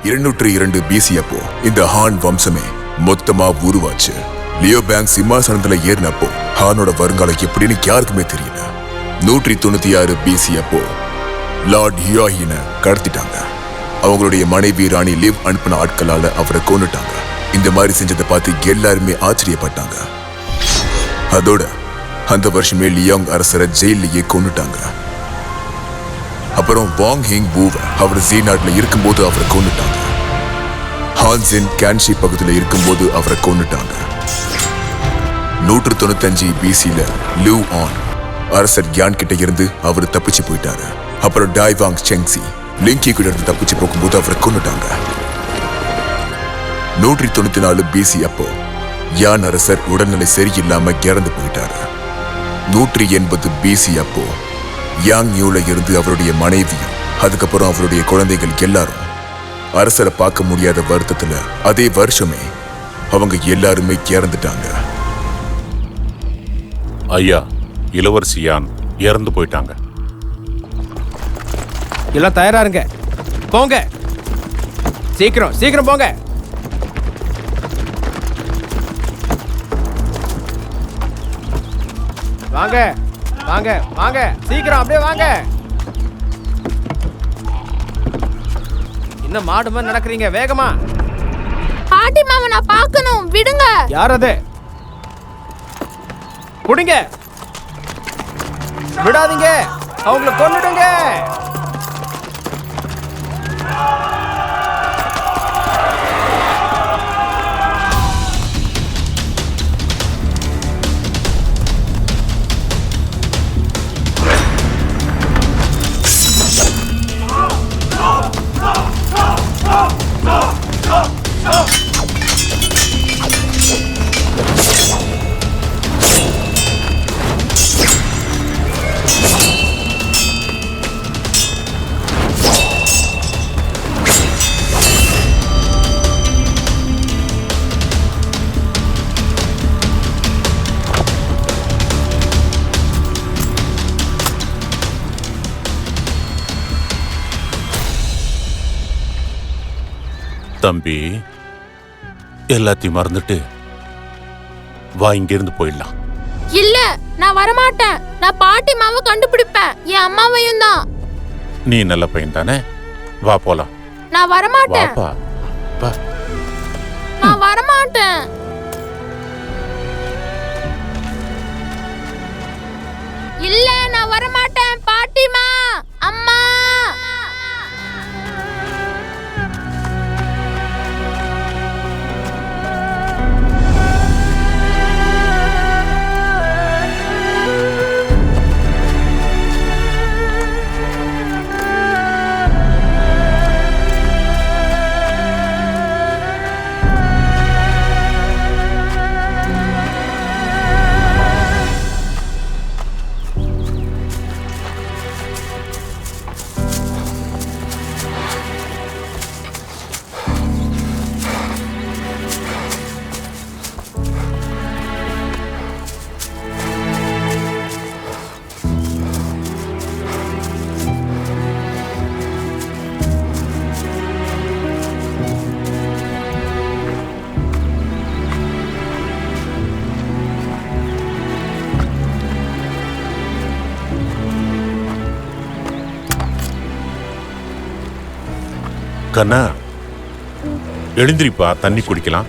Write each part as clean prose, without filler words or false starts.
202 BC அப்போ இந்த ஹான் வம்சமே மொத்தமா உருவாச்சு. லியோ பேங் சிம்மாசனத்துல ஏறினப்போ ஹானோட வருங்காலம் எப்படின்னு யாருக்குமே தெரியல. 196 BC அப்போ லார்ட் ஹியாஹினை கடத்திட்டாங்க. அவங்களுடைய மனைவி ராணி லிவ் அனுப்பின ஆட்களால அவரை கொன்னுட்டாங்க. இந்த மாதிரி செஞ்சதை பார்த்து எல்லாருமே ஆச்சரியப்பட்டாங்க. அதோட அந்த வருஷமே லியாங் அரசரை ஜெயிலேயே கொன்னுட்டாங்க. அப்புறம் வாங் ஹிங் பூவை அவர் ஜீ நாட்டுல இருக்கும்போது அவரை கொன்னுட்டாங்க. ஹான்சின் கேன்ஷி பகுதியில் இருக்கும்போது அவரை கொன்னுட்டாங்க. 195 BCல லூ ஆன் அரசர் யான் கிட்ட இருந்து அவர் தப்பிச்சு போயிட்டாரு. அப்புறம் டாய்வாங் செங்சி லிங்கி கிட்ட இருந்து தப்பிச்சு போகும்போது அவரை கொன்னுட்டாங்க. 194 BC அப்போ யான் அரசர் உடல்நிலை சரியில்லாம இறந்து போயிட்டாரு. 180 BC அப்போ யாங் நியூல இருந்து அவருடைய மனைவியும் அதுக்கப்புறம் அவருடைய குழந்தைகள் எல்லாரும் அரசரை பார்க்க முடியாத வருத்தத்துல அதே வருஷமே அவங்க எல்லாருமே இறந்துட்டாங்க. ஐயா, இளவரசி யான் இறந்து போயிட்டாங்க. எல்லாம் தயாரா இருங்க, போங்க, சீக்கிரம் சீக்கிரம் போங்க. வாங்க வாங்க வாங்க, சீக்கிரம் அப்படியே வாங்க. இன்னும் மாடு மாதிரி நடக்கிறீங்க, வேகமா. பாட்டி மாமா நான் பார்க்கணும், விடுங்க. யார் அது? புடிங்க, விடாதீங்க, அவங்கள கொன்னுடுங்க. தம்பி, எல்லாத்தையும் மறந்துட்டு வா, இங்கிருந்து போயிடலாம். இல்ல, நான் வரமாட்டேன். நான் பாட்டி மாவை கண்டுபிடிப்பேன், என் அம்மாவையும் தான். நீ நல்ல பையன் தானே, வா போலாம். நான் வரமாட்டேன். வாப்பா, வா. நான் வரமாட்டேன். இல்ல, நான் வரமாட்டேன். பாட்டிமா, அம்மா. கண்ணா, எழுந்திரிப்பா, தண்ணி குடிக்கலாம்.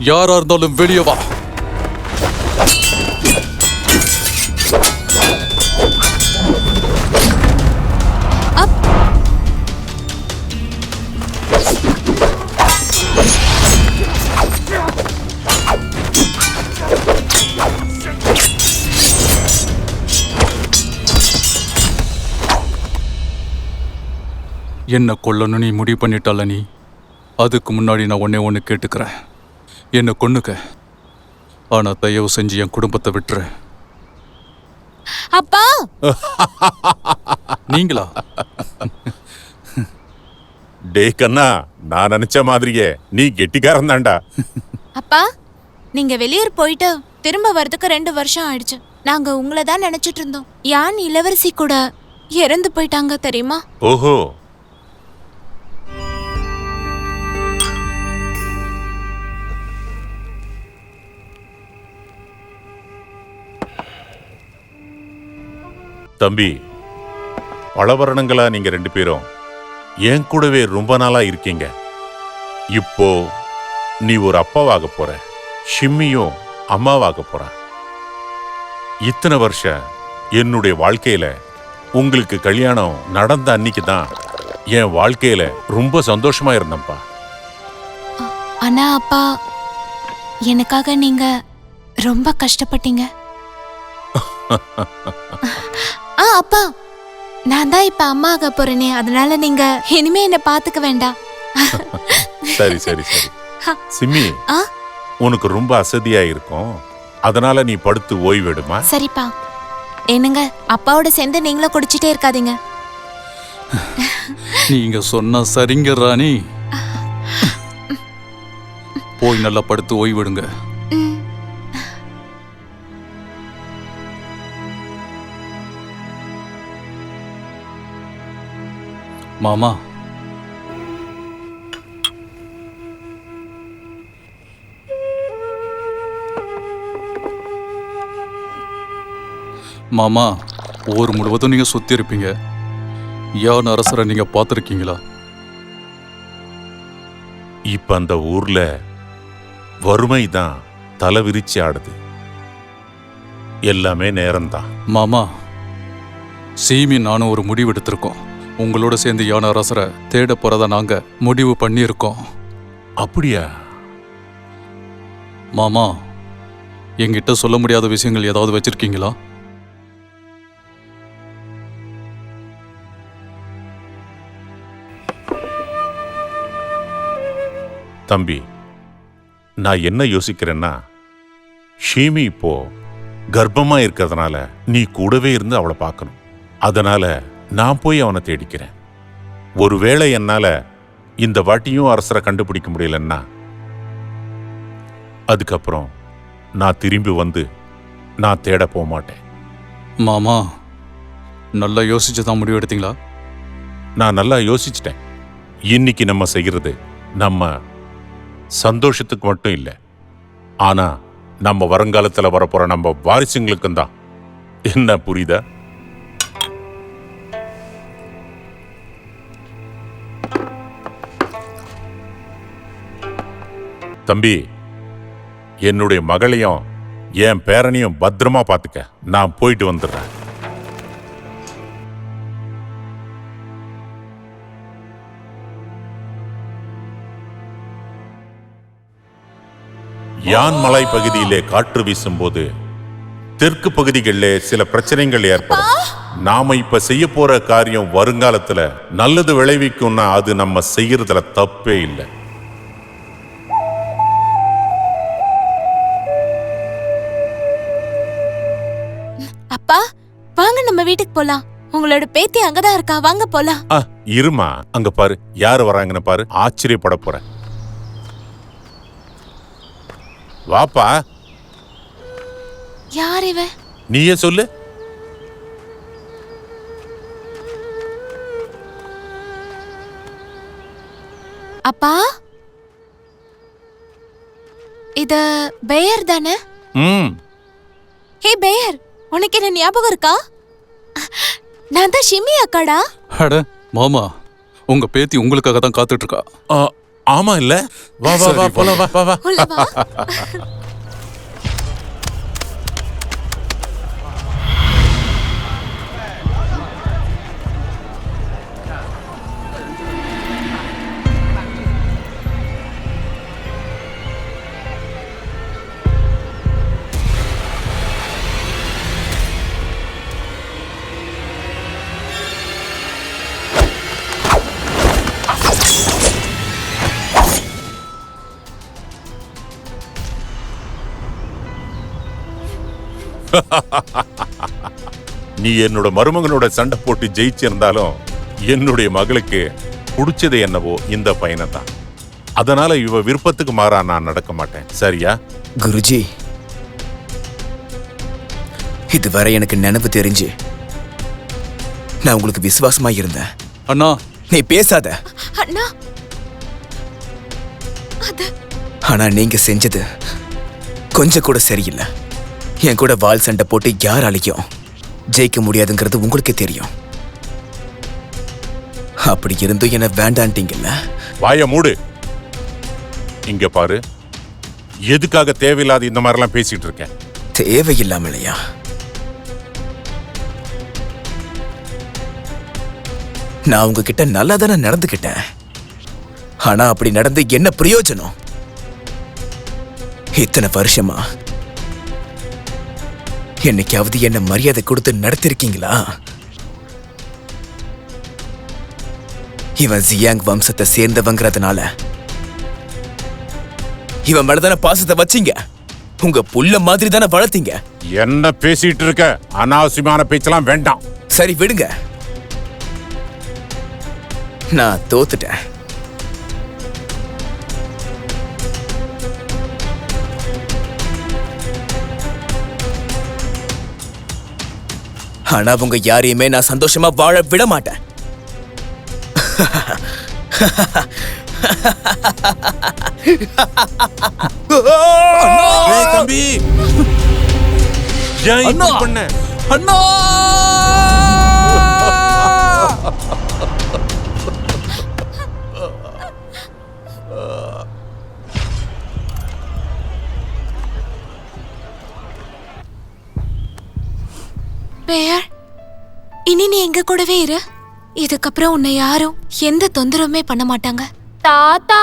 யாரா இருந்தாலும் வெளியே வா. என்ன கொல்லணும் நீ முடிவு பண்ணிட்டால நீ. அதுக்கு முன்னாடி நான் ஒண்ணு கேட்டுக்கிறேன். என்ன கொன்னுக்க, ஆனா தயவு செஞ்சு என் குடும்பத்தை விட்டுரு. அப்பா நீங்களா? டே கண்ணா, நான் நினைச்ச மாதிரியே நீ கெட்டிக்காரன் தான்டா. அப்பா, நீங்க வெளியூர் போயிட்டு திரும்ப வரதுக்கு 2 வருஷம் ஆயிடுச்சு. நாங்க உங்களை தான் நினைச்சிட்டு இருந்தோம். யான் இளவரசி கூட இறந்து போயிட்டாங்க தெரியுமா? ஓஹோ, தம்பி, பல வருடங்களா நீங்க 2 பேரும் என் கூடவே ரொம்ப நாளா இருக்கீங்க. இப்போ நீ ஒரு அப்பாவாக போற, ஷிம்மியும் அம்மாவாக போற. இத்தனை வருஷம் என்னுடைய வாழ்க்கையில உங்களுக்கு கல்யாணம் நடந்த அன்னைக்கு தான் என் வாழ்க்கையில ரொம்ப சந்தோஷமா இருந்தேன்ப்பா. ஆனா அப்பா, எனக்காக நீங்க ரொம்ப கஷ்டப்பட்டீங்க. அப்பா, நான் தான் இப்ப அம்மா ஆக போறேனே, அதனால நீங்க இனிமே என்ன பாத்துக்க வேண்டாம். சரி சரி சரி சிம்மி, உனக்கு ரொம்ப அசதியா இருக்கும், அதனால நீ படுத்து ஓய்வெடுமா. சரிப்பா. என்னங்க, அப்பாவோட சேர்ந்து நீங்களும் குடிச்சிட்டே இருக்காதீங்க. நீங்க சொன்னா சரிங்க ராணி. போய் நல்லா படுத்து ஓய்விடுங்க. மாமா, மாமா, ஊர் முழுவதும் நீங்க சுத்தி இருப்பீங்க. யான் அரசரை நீங்க பார்த்திருக்கீங்களா? இப்ப அந்த ஊர்ல வறுமை தான் தலை விரிச்சு ஆடுது. எல்லாமே நேரம்தான். மாமா, சீமி நானும் ஒரு முடிவு எடுத்திருக்கோம். உங்களோட சேர்ந்து யானை அரசரை தேட போறதா நாங்க முடிவு பண்ணியிருக்கோம். அப்படியா? மாமா, என்கிட்ட சொல்ல முடியாத விஷயங்கள் ஏதாவது வச்சிருக்கீங்களா? தம்பி, நான் என்ன யோசிக்கிறேன்னா, ஷீமி இப்போ கர்ப்பமா இருக்கிறதுனால நீ கூடவே இருந்து அவளை பார்க்கணும். அதனால நான் போய் அவனை தேடிக்கிறேன். ஒருவேளை என்னால இந்த வாட்டியும் அரசரை கண்டுபிடிக்க முடியலன்னா, அதுக்கப்புறம் நான் திரும்பி வந்து நான் தேட போக மாட்டேன். மாமா, நல்லா யோசிச்சுதான் முடிவு எடுத்தீங்களா? நான் நல்லா யோசிச்சிட்டேன். இன்னைக்கு நம்ம செய்கிறது நம்ம சந்தோஷத்துக்கு மட்டும் இல்லை, ஆனா நம்ம வருங்காலத்தில் வரப்போற நம்ம வாரிசுங்களுக்கும் தான். என்ன புரியுதா? தம்பி, என்னுடைய மகளையும் என் பேரனையும் பத்திரமா பார்த்துக்க. நான் போயிட்டு வந்துடுறேன். யான் மலை பகுதியிலே காற்று வீசும்போது தெற்கு பகுதிகளிலே சில பிரச்சனைகள் ஏற்படும். நாம இப்ப செய்ய போற காரியம் வருங்காலத்துல நல்லது விளைவிக்கும்னா அது நம்ம செய்யறதுல தப்பே இல்லை. அப்பா, வாங்க நம்ம வீட்டுக்கு போலாம். உங்களோட பேத்தி அங்கதான் இருக்கா, வாங்க போலாம். இருமா, அங்க பாரு, யாரு வராங்கன்னு பாரு. ஆச்சரியப்பட போற. வாப்பா. யார் இவ? நீயே சொல்லு. அப்பா, இது பேயர் தானே? ஹே பேயர், உனக்கு என்ன ஞாபகம் இருக்கா? நான் தான் ஷிம்மி அக்காடா. அட மாமா, உங்க பேத்தி உங்களுக்காக தான் காத்துட்டு இருக்கா. ஆமா இல்ல? வா வா வா போலாம் வா வா வா. உள்ள வா. நீ என்னோட மருமகனோட சண்டை போட்டு ஜெயிச்சிருந்தாலும் என்னுடைய மகளுக்கு பிடிச்சது என்னவோ இந்த பையனை தான். அதனால இவ விருப்பத்துக்கு மாறா நான் நடக்க மாட்டேன். சரியா? குருஜி, இதுவரை எனக்கு நினைவு தெரிஞ்சு நான் உங்களுக்கு விசுவாசமா இருந்தேன். அண்ணா, நீ பேசாத. அண்ணா அது ஆனா நீங்க செஞ்சது கொஞ்சம் கூட சரியில்லை. என் கூட வால் சண்டை போட்டு யாராலையும் ஜெயிக்க முடியாதுங்கிறது உங்களுக்கே தெரியும். அப்படி இருந்தும் என்ன வேண்டான்ட்டீங்கல்ல. வாய மூடு. இங்க பாரு, எதுக்காக தேவையில்லாத இந்த மாதிரிலாம் பேசிட்டு இருக்கேன்? தேவையில்லாமலையா? நான் உங்ககிட்ட நல்லா தானே நடந்துக்கிட்டேன். ஆனா அப்படி நடந்து என்ன பிரயோஜனம்? இத்தனை வருஷமா என்னைக்காவது என்ன மரியாதை கொடுத்து நடத்திருக்கீங்களா? இவன் ஜியாங் வம்சத்தை சேர்ந்தவங்கிறதுனால இவன் மேலதான பாசத்தை வச்சீங்க. உங்க புள்ள மாதிரி தானே வளர்த்தீங்க. என்ன பேசிட்டு இருக்க? அனாவசியமான பேச்செல்லாம் வேண்டாம். சரி விடுங்க, நான் தோத்துட்டேன். ஆனா உங்க யாரையுமே நான் சந்தோஷமா வாழ விட மாட்டேன். ஏய் தம்பி, ஏன் இப்படி பண்ண? அண்ணா! பெயர், இனி நீ எங்க கூடவே இரு. இதுக்கப்புறம் உன்னை யாரும் எந்த தொந்தரவுமே பண்ண மாட்டாங்க. தாத்தா,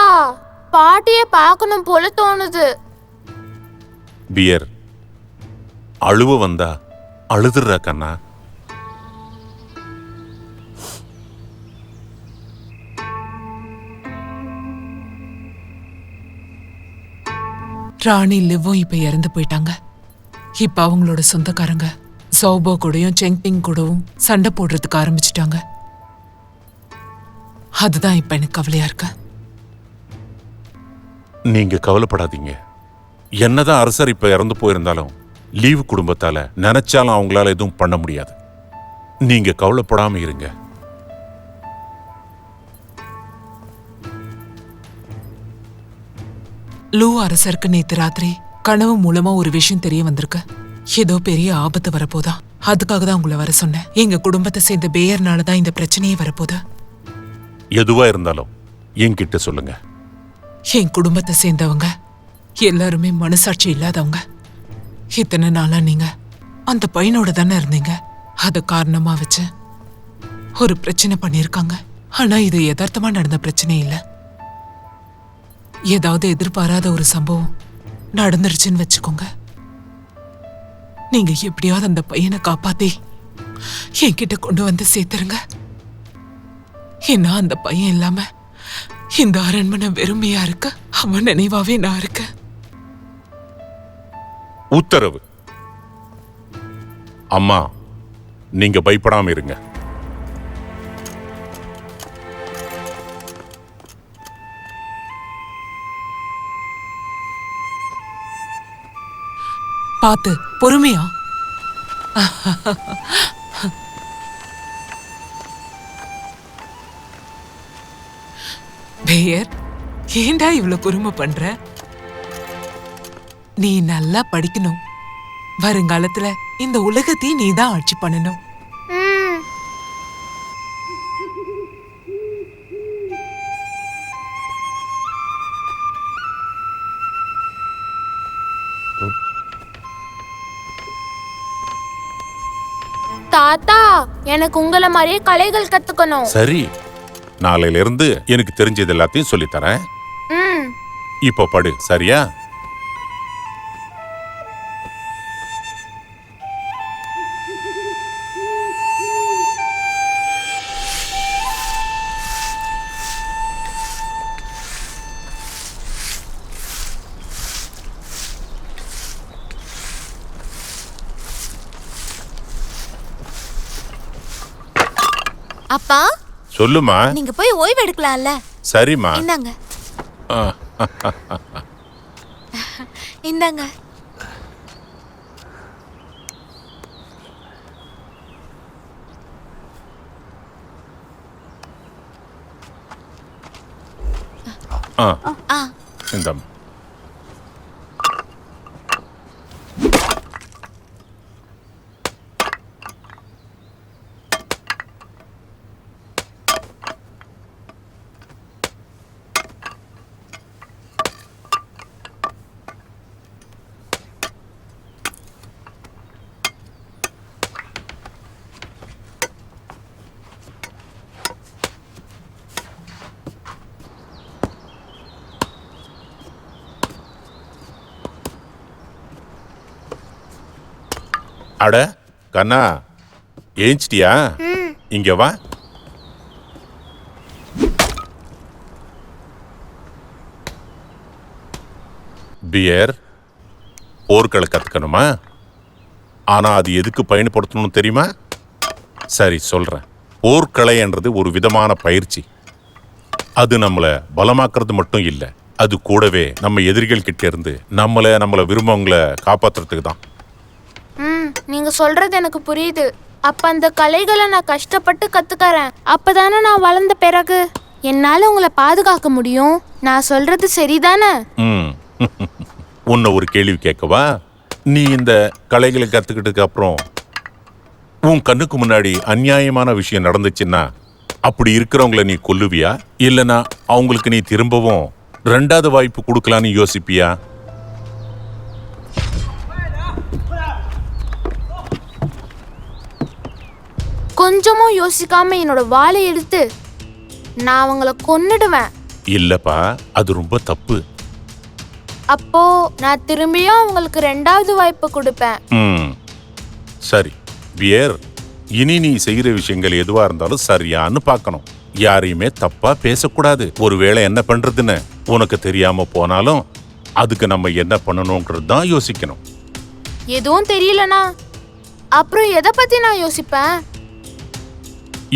பாட்டிய பார்க்கணும் போல தோணுது. பியர், அழுவ வந்தா அழுதுடுறா கண்ணா. ராணி லிவும் இப்ப இறந்து போயிட்டாங்க. இப்ப அவங்களோட சொந்தக்காரங்க சௌபோ கூடயும் செங்பிங் கூடவும் சண்டை போடுறதுக்கு ஆரம்பிச்சிட்டாங்க. அதுதான் இப்ப எனக்கு கவலையா இருக்கு. நீங்க கவலைப்படாதீங்க. என்னதான் அரசர் இப்ப இறந்து போயிருந்தாலும் லீவு குடும்பத்தால நினைச்சாலும் அவங்களால எதுவும் பண்ண முடியாது. நீங்க கவலைப்படாம இருங்க. லூ அரசருக்கு நேத்து ராத்திரி கனவு மூலமா ஒரு விஷயம் தெரிய வந்திருக்கு. ஏதோ பெரிய ஆபத்து வரப்போதா. அதுக்காக தான் உங்களை வர சொன்னேன். எங்க குடும்பத்தை சேர்ந்த பேயர்னாலதான் இந்த பிரச்சனையே வரப்போதா. எதுவா இருந்தாலும் என்கிட்ட சொல்லுங்க. என் குடும்பத்தை சேர்ந்தவங்க எல்லாருமே மனசாட்சி இல்லாதவங்க. இத்தனை நாளா நீங்க அந்த பையனோட தானே இருந்தீங்க. அத காரணமா வச்சு ஒரு பிரச்சனை பண்ணிருக்காங்க. ஆனா இது யதார்த்தமா நடந்த பிரச்சனை இல்ல. ஏதாவது எதிர்பாராத ஒரு சம்பவம் நடந்துருச்சுன்னு வச்சுக்கோங்க. நீங்க எப்படியாவது அந்த பையனை காப்பாத்தி என்கிட்ட கொண்டு வந்து சேர்த்துருங்க. ஏன்னா அந்த பையன் இல்லாம இந்த அரண்மனை வெறுமையா இருக்க. அவன் நினைவாவே நான் இருக்கேன். உத்தரவு. அம்மா, நீங்க பயப்படாம இருங்க. பாத்து பொறுமையா. பேயர், ஏண்டா இவ்வளவு பொறுமை பண்ற? நீ நல்லா படிக்கணும். வருங்காலத்துல இந்த உலகத்தையும் நீதான் ஆட்சி பண்ணணும். தாத்தா எனக்கு உங்களை மாதிரியே கலைகள் கத்துக்கணும். சரி, நாளையில இருந்து எனக்கு தெரிஞ்சது எல்லாத்தையும் சொல்லித்தரேன். ம். இப்போ படு, சரியா? அப்பா, சொல்லுமா. நீங்க போய் ஓய்வு எடுக்கலாம்ல. சரிம்மா. இந்தாங்க. ஆ, இந்தாங்க. ஆ, ஆ, இந்தாம்மா. அட கண்ணா, ஏஞ்சிட்டியா? இங்க வா. பியர், போர்க்களை கத்துக்கணுமா? ஆனா அது எதுக்கு பயன்படுத்தணும்னு தெரியுமா? சரி, சொல்றேன். போர்க்கலைன்றது ஒரு விதமான பயிற்சி. அது நம்மளை பலமாக்குறது மட்டும் இல்லை, அது கூடவே நம்ம எதிரிகள் கிட்ட இருந்து நம்மள விரும்பவங்களை காப்பாத்துறதுக்கு தான். ம், நீங்க சொல்றது எனக்கு புரியுது. அப்ப அந்த கலைகளை நான் கஷ்டப்பட்டு கத்துக்கறேன். அப்பதானே நான் வளர்ந்த பிறகு என்னால உங்களை பாதுகாக்க முடியும். நான் சொல்றது சரிதானே? ம். உன்னை ஒரு கேள்வி கேட்கவா? நீ இந்த கலைகளை கத்துக்கிட்டதுக்கு அப்புறம் உன் கண்ணுக்கு முன்னாடி அநியாயமான விஷயம் நடந்துச்சுன்னா அப்படி இருக்கிறவங்கள நீ கொல்லுவியா, இல்லைன்னா அவங்களுக்கு நீ திரும்பவும் 2வது வாய்ப்பு கொடுக்கலான்னு யோசிப்பியா? கொஞ்சமும் யோசிக்காம என்னோட வாளை எடுத்து நான் அவங்கள கொன்னுடுவேன். இல்லப்பா, அது ரொம்ப தப்பு. அப்போ நான் திரும்பியும் அவங்களுக்கு 2வது வாய்ப்பு கொடுப்பேன். ம், சரி வியர், இனி நீ செய்யற விஷயங்கள் எதுவா இருந்தாலும் சரியான்னு பார்க்கணும். யாரையுமே தப்பா பேசக்கூடாது. ஒருவேளை என்ன பண்றதுன்னு உனக்கு தெரியாம போனாலும் அதுக்கு நம்ம என்ன பண்ணணும்ன்றது தான் யோசிக்கணும். எதுவும் தெரியலனா அப்புறம் எதை பத்தி நான் யோசிப்பேன்?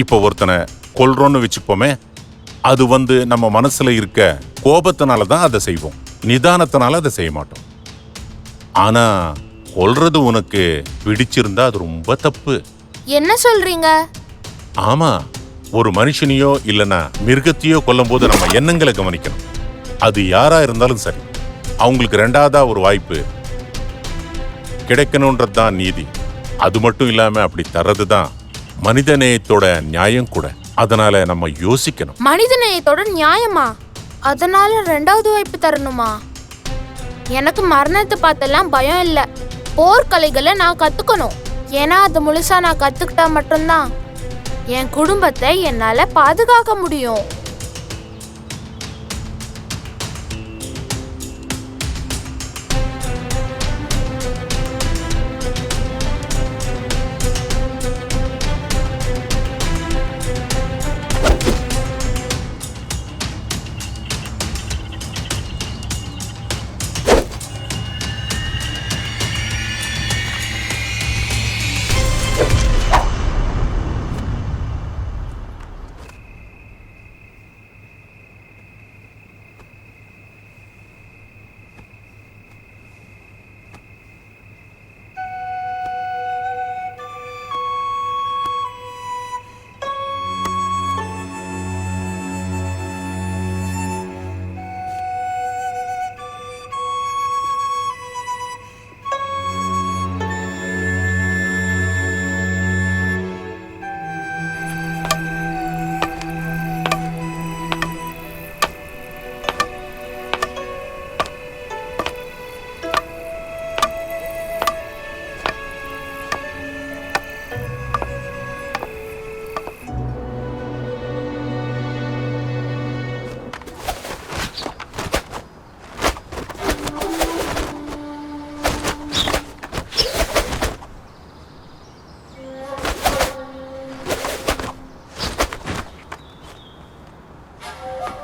இப்போ ஒருத்தனை கொல்றோன்னு வச்சுப்போமே, அது நம்ம மனசுல இருக்க கோபத்தினால தான் அதை செய்வோம், நிதானத்தினால அதை செய்ய மாட்டோம். ஆனா கொல்றது உனக்கு பிடிச்சிருந்தா அது ரொம்ப தப்பு. என்ன சொல்றீங்க? ஆமா, ஒரு மனுஷனையோ இல்லைன்னா மிருகத்தையோ கொல்லும் போது நம்ம எண்ணங்களை கவனிக்கணும். அது யாரா இருந்தாலும் சரி, அவங்களுக்கு 2வதா ஒரு வாய்ப்பு கிடைக்கணும்ன்றது தான் நீதி. அது மட்டும் இல்லாம அப்படி தர்றது தான் மனிதநேயத்தோட நியாயம் கூட. அதனால நம்ம யோசிக்கணும். மனிதநேயத்தோட நியாயமா? அதனால 2வது வாய்ப்பு தரணுமா? எனக்கு மரணத்தை பார்த்தெல்லாம் பயம் இல்ல. போர்க்கலைகளை நான் கத்துக்கணும். ஏன்னா அது முழுசா நான் கத்துக்கிட்டா மட்டும்தான் என் குடும்பத்தை என்னால பாதுகாக்க முடியும்.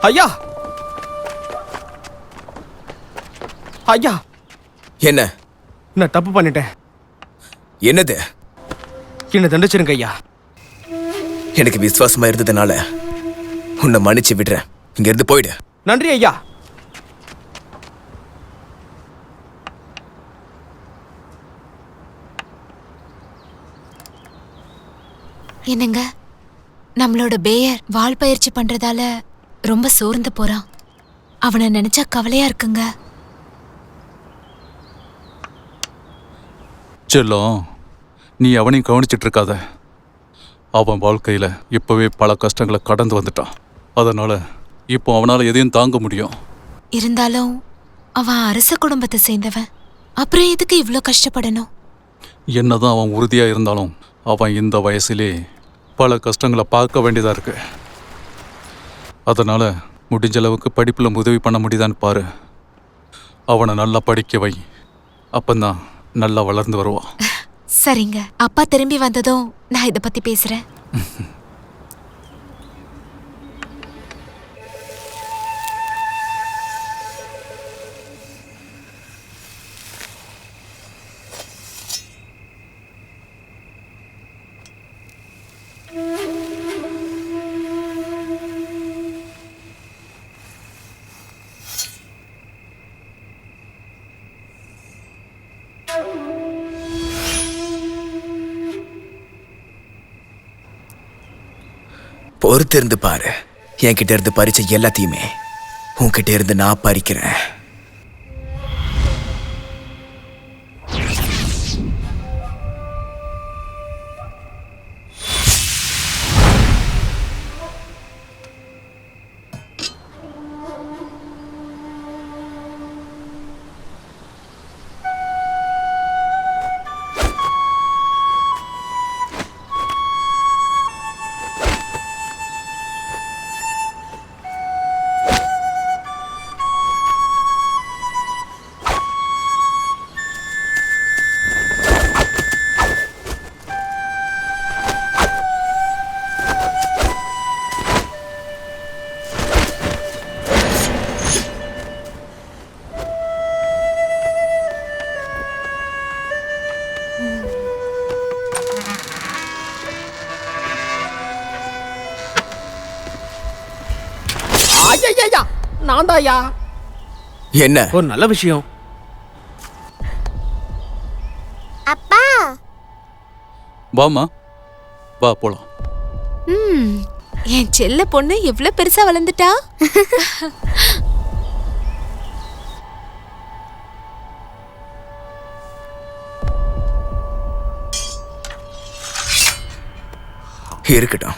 ஐயா ஐயா, என்ன நான் தப்பு பண்ணிட்டேன். என்னது? என்ன தண்டிச்சிருங்க ஐயா. எனக்கு விசுவாசமா இருந்ததுனால உன்னை மன்னிச்சு விடுறேன். இங்க இருந்து போயிடு. நன்றி ஐயா. என்னங்க, நம்மளோட பேயர் வால் பயிற்சி பண்றதால ரொம்ப சோர்ந்து போறான். அவனை நினைச்சா கவலையா இருக்குங்க. செல்லம், நீ அவனையும் கவனிச்சிட்டு இருக்காத. அவன் வாழ்க்கையில் இப்போவே பல கஷ்டங்களை கடந்து வந்துட்டான். அதனால இப்போ அவனால் எதையும் தாங்க முடியும். இருந்தாலும் அவன் அரச குடும்பத்தை சேர்ந்தவன். அப்புறம் எதுக்கு இவ்ளோ கஷ்டப்படணும்? என்னதான் அவன் உறுதியாக இருந்தாலும் அவன் இந்த வயசுலே பல கஷ்டங்களை பார்க்க வேண்டியதாக இருக்கு. அதனால் முடிஞ்ச அளவுக்கு படிப்பில் உதவி பண்ண முடியுதான்னு பாரு. அவனை நல்லா படிக்க வை. அப்பந்தான் நல்லா வளர்ந்து வருவான். சரிங்க, அப்பா திரும்பி வந்ததும் நான் இதை பத்தி பேசுறேன். பொறுத்திருந்து பாரு. என்கிட்ட இருந்து பறிச்ச எல்லாத்தையுமே உன்கிட்ட இருந்து நான் பறிக்கிறேன். ஐயா, நான் தான் ஐயா. என்ன? ஒரு நல்ல விஷயம். அப்பா, வாமா, வா போலாம். என் செல்ல பொண்ணு எவ்வளவு பெருசா வளர்ந்துட்டா. இருக்கட்டும்.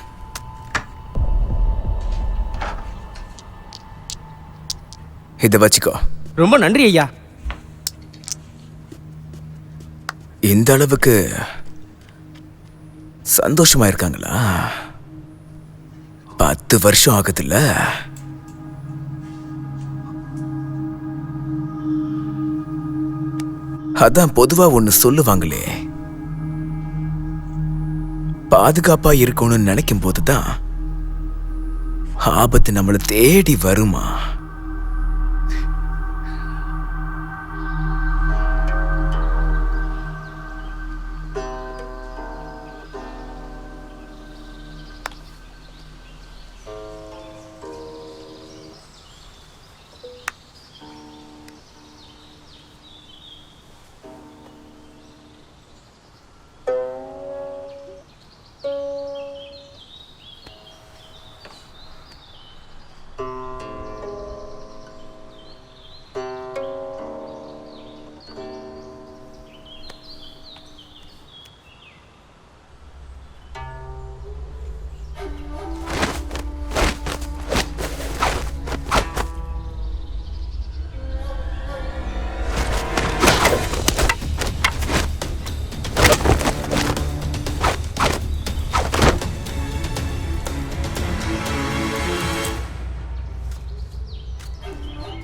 இதை வச்சுக்கோ. ரொம்ப நன்றி ஐயா. இந்த அளவுக்கு சந்தோஷமா இருக்காங்களா? 10 வருஷம் ஆகுதுல்ல. அதான் பொதுவா ஒண்ணு சொல்லுவாங்களே, பாதுகாப்பா இருக்கணும்னு நினைக்கும் போதுதான் ஆபத்து நம்மளை தேடி வருமா.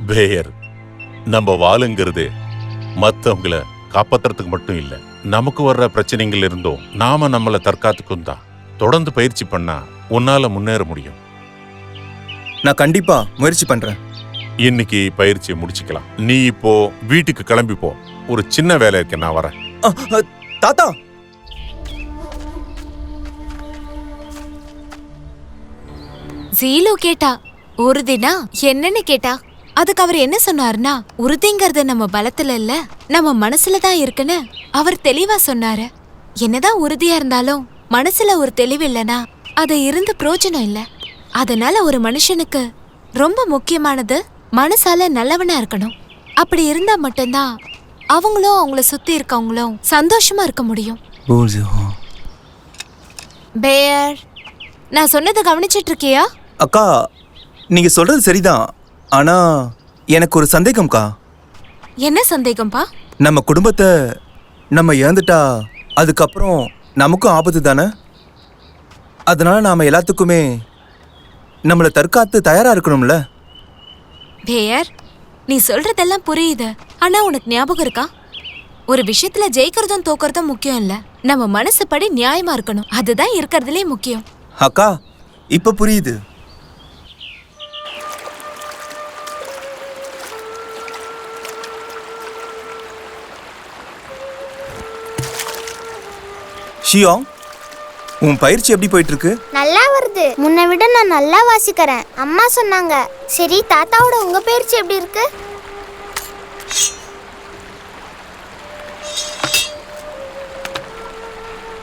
பேயர், நம்ம வாளுங்கிறது மற்றவங்களை காப்பாத்துறதுக்கு மட்டும் இல்லை, நமக்கு வர்ற பிரச்சனைகள் இருந்தோம் நாம நம்மளை தற்காத்துக்கும் தான். தொடர்ந்து பயிற்சி பண்ணா உன்னால முன்னேற முடியும். நான் கண்டிப்பா முயற்சி பண்றேன். இன்னைக்கு பயிற்சியை முடிச்சுக்கலாம். நீ இப்போ வீட்டுக்கு கிளம்பி போ. ஒரு சின்ன வேலை இருக்கு, நான் வரேன். தாத்தா, ஜீலு கேட்டா உறுதினா என்னன்னு கேட்டா அதுக்கு அவர் என்ன சொன்னாருன்னா, உறுதிங்கிறது நம்ம பலத்துல இல்ல, நம்ம மனசுல தான் இருக்குன்னு அவர் தெளிவா சொன்னாரு. என்னதான் உறுதியா இருந்தாலும் மனசுல ஒரு தெளிவு இல்லனா அது இருந்து பிரயோஜனம் இல்ல. அதனால ஒரு மனுஷனுக்கு ரொம்ப முக்கியமானது மனசால நல்லவனா இருக்கணும். அப்படி இருந்தா மட்டும்தான் அவங்களும் அவங்கள சுத்தி இருக்கவங்களும் சந்தோஷமா இருக்க முடியும். பேர், நான் சொன்னதை கவனிச்சிட்டு இருக்கியா? அக்கா, நீங்க சொல்றது சரிதான். ஆனா எனக்கு ஒரு சந்தேகம்க்கா. என்ன சந்தேகம்பா? நம்ம குடும்பத்தை நம்ம இழந்துட்டா அதுக்கப்புறம் நமக்கும் ஆபத்து தானே. அதனால நாம எல்லாத்துக்குமே நம்மளை தற்காத்து தயாரா இருக்கணும்ல. பேயர், நீ சொல்றதெல்லாம் புரியுது. ஆனா உனக்கு ஞாபகம் இருக்கா, ஒரு விஷயத்துல ஜெயிக்கிறதும் தோக்கறதும் முக்கியம் இல்ல, நம்ம மனசுப்படி நியாயமா இருக்கணும். அதுதான் இருக்கிறதுலே முக்கியம். அக்கா, இப்ப புரியுது. ஷியோங், உன் பயிற்சி எப்படி போயிட்டு இருக்கு? நல்லா வருது. முன்ன விட நான் நல்லா வாசிக்கிறேன். அம்மா சொன்னாங்க. சரி, தாத்தாவோட உங்க பயிற்சி எப்படி இருக்கு?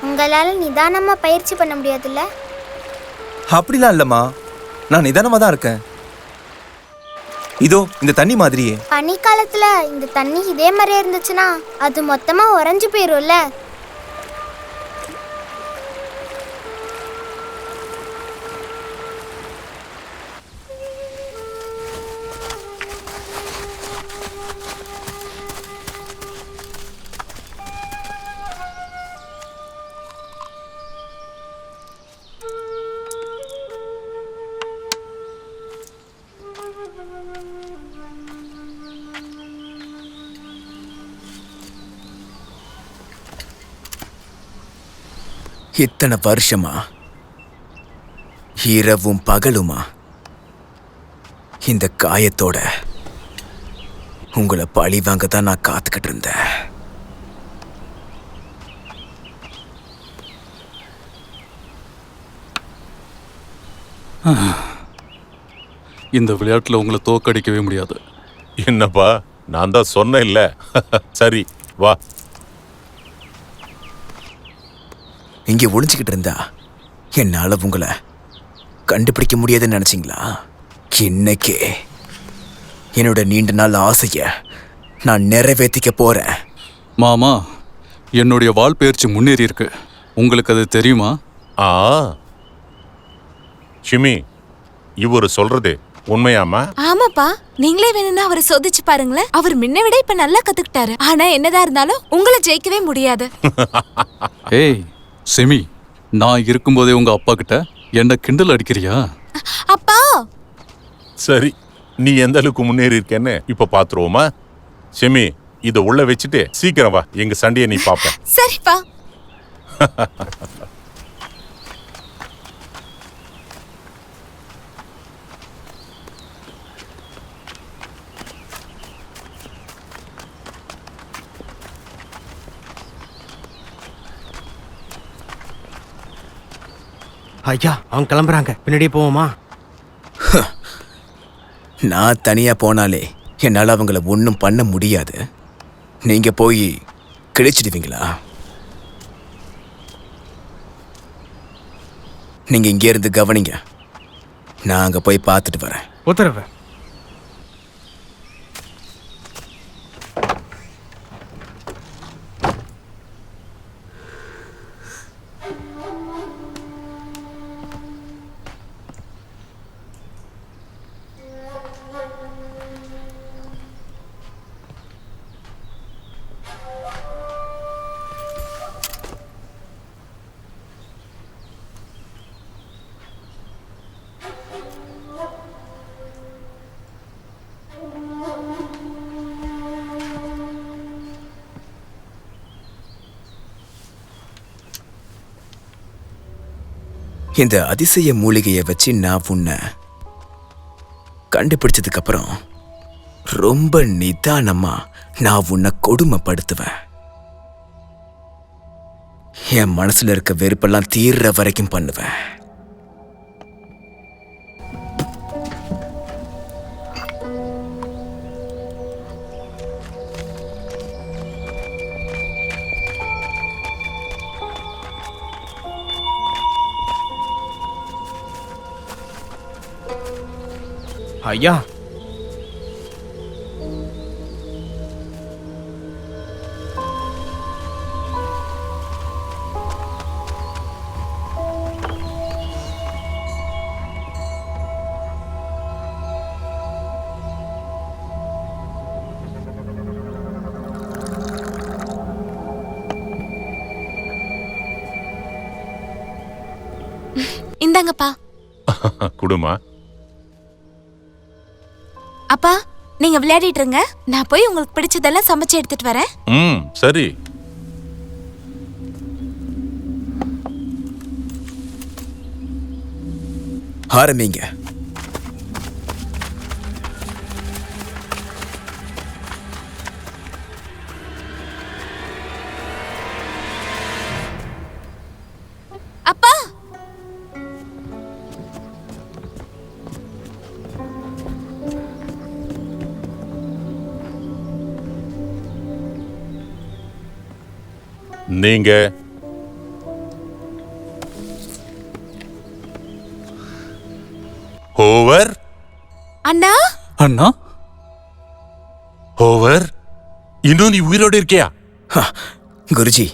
உங்களால நிதானமா பயிற்சி பண்ண முடியாதுல்ல? அப்படிலாம் இல்லம்மா, நான் நிதானமா தான் இருக்கேன். இதோ இந்த தண்ணி மாதிரியே. பனிக்காலத்துல இந்த தண்ணி இதே மாதிரியே இருந்துச்சுன்னா அது மொத்தமா உறைஞ்சு போயிரும்ல. இத்தனை வருஷமா இரவும் பகலுமா இந்த காயத்தோட உங்களை பழி வாங்க தான் நான் காத்துக்கிட்டு இருந்தேன். இந்த விளையாட்டுல உங்களை தோக்கடிக்கவே முடியாது. என்னப்பா, நான் தான் சொன்னேன் இல்ல. சரி, வா. இங்கே ஒளிஞ்சுக்கிட்டு இருந்தா என்னால உங்களை கண்டுபிடிக்க முடியாதுன்னு நினைச்சிங்களா? இன்னைக்கே என்னோட நீண்ட நாள் ஆசைய நான் நிறைவேற்றிக்க போறேன். மாமா, என்னுடைய வால் பயிற்சி முன்னேறி இருக்கு. உங்களுக்கு அது தெரியுமா? ஆ, ஷிமி, இவரு சொல்றது உண்மையாமா? ஆமாப்பா, நீங்களே வேணும்னா அவரை சோதிச்சு பாருங்களேன். அவர் முன்ன விட இப்ப நல்லா கத்துக்கிட்டாரு. ஆனா என்னதான் இருந்தாலும் உங்களை ஜெயிக்கவே முடியாது. ஏய் செமி, நான் இருக்கும்போதே உங்க அப்பா கிட்ட என்ன கிண்டல் அடிக்கிறியா? அப்பா, சரி, நீ எந்த அளவுக்கு முன்னேறி இருக்கேன்னு இப்ப பாத்துருவோமா? ஷிமி, இத உள்ள வச்சுட்டு சீக்கிரம் வா, எங்க சண்டையை நீ பாப்ப. சரிப்பா. ஐயா, அவங்க கிளம்புறாங்க. பின்னாடியே போவோமா? நான் தனியா போனாலே என்னால் அவங்கள ஒன்றும் பண்ண முடியாது. நீங்க போய் கிழிச்சிடுவீங்களா? நீங்க இங்கே இருந்து கவனிங்க, நான் அங்க போய் பார்த்துட்டு வரேன். உத்தரவு. இந்த அதிசய மூலிகையை வச்சு நான் உன்னை கண்டுபிடிச்சதுக்கு அப்புறம் ரொம்ப நிதானமா நான் உன்னை கொடுமைப்படுத்துவேன். என் மனசுல இருக்க வெறுப்பெல்லாம் தீர்ற வரைக்கும் பண்ணுவேன். ஐயா, இந்தாங்கப்பா. குடுமா. அப்பா, நீங்க விளையாடிட்டு இருங்க. நான் போய் உங்களுக்கு பிடிச்சதெல்லாம் சமைச்சு எடுத்துட்டு வரேன். சரி. ஆரம்பிங்க. அப்பா, நீங்க ஹோவர். அண்ணா. அண்ணா, ஹோவர், இன்னும் நீ உயிரோடு இருக்கியா? குருஜி,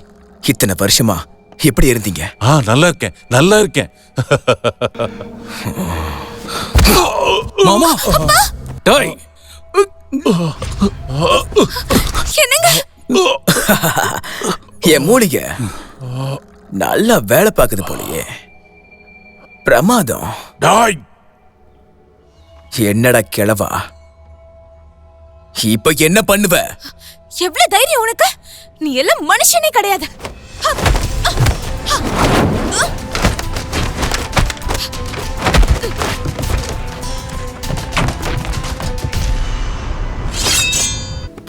இத்தனை வருஷமா எப்படி இருந்தீங்க? நல்லா இருக்கேன், நல்லா இருக்கேன். மாமா. டேய். என்னங்க? என் மூலிகை நல்லா வேலை பார்க்குது போலயே. பிரமாதம். டாய். என்னடா கிழவா, இப்ப என்ன பண்ணுவ? எவ்வளவு தைரியம் உனக்கு? நீ எல்லாம் மனுஷனே கிடையாது.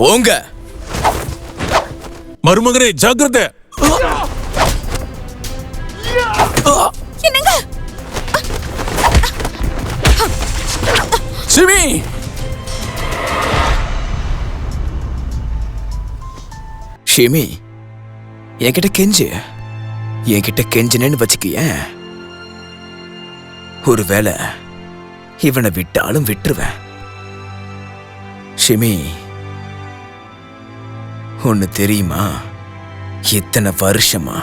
போங்க. மருமகனே, ஜாக்கிரதை. என்னங்க? சிவி. ஷிமி, என்கிட்ட கெஞ்சினேன்னு வச்சுக்கியேன், ஒருவேளை இவனை விட்டாலும் விட்டுருவேன். ஷிமி, ஒன்னு தெரியுமா? இத்தனை வருஷமா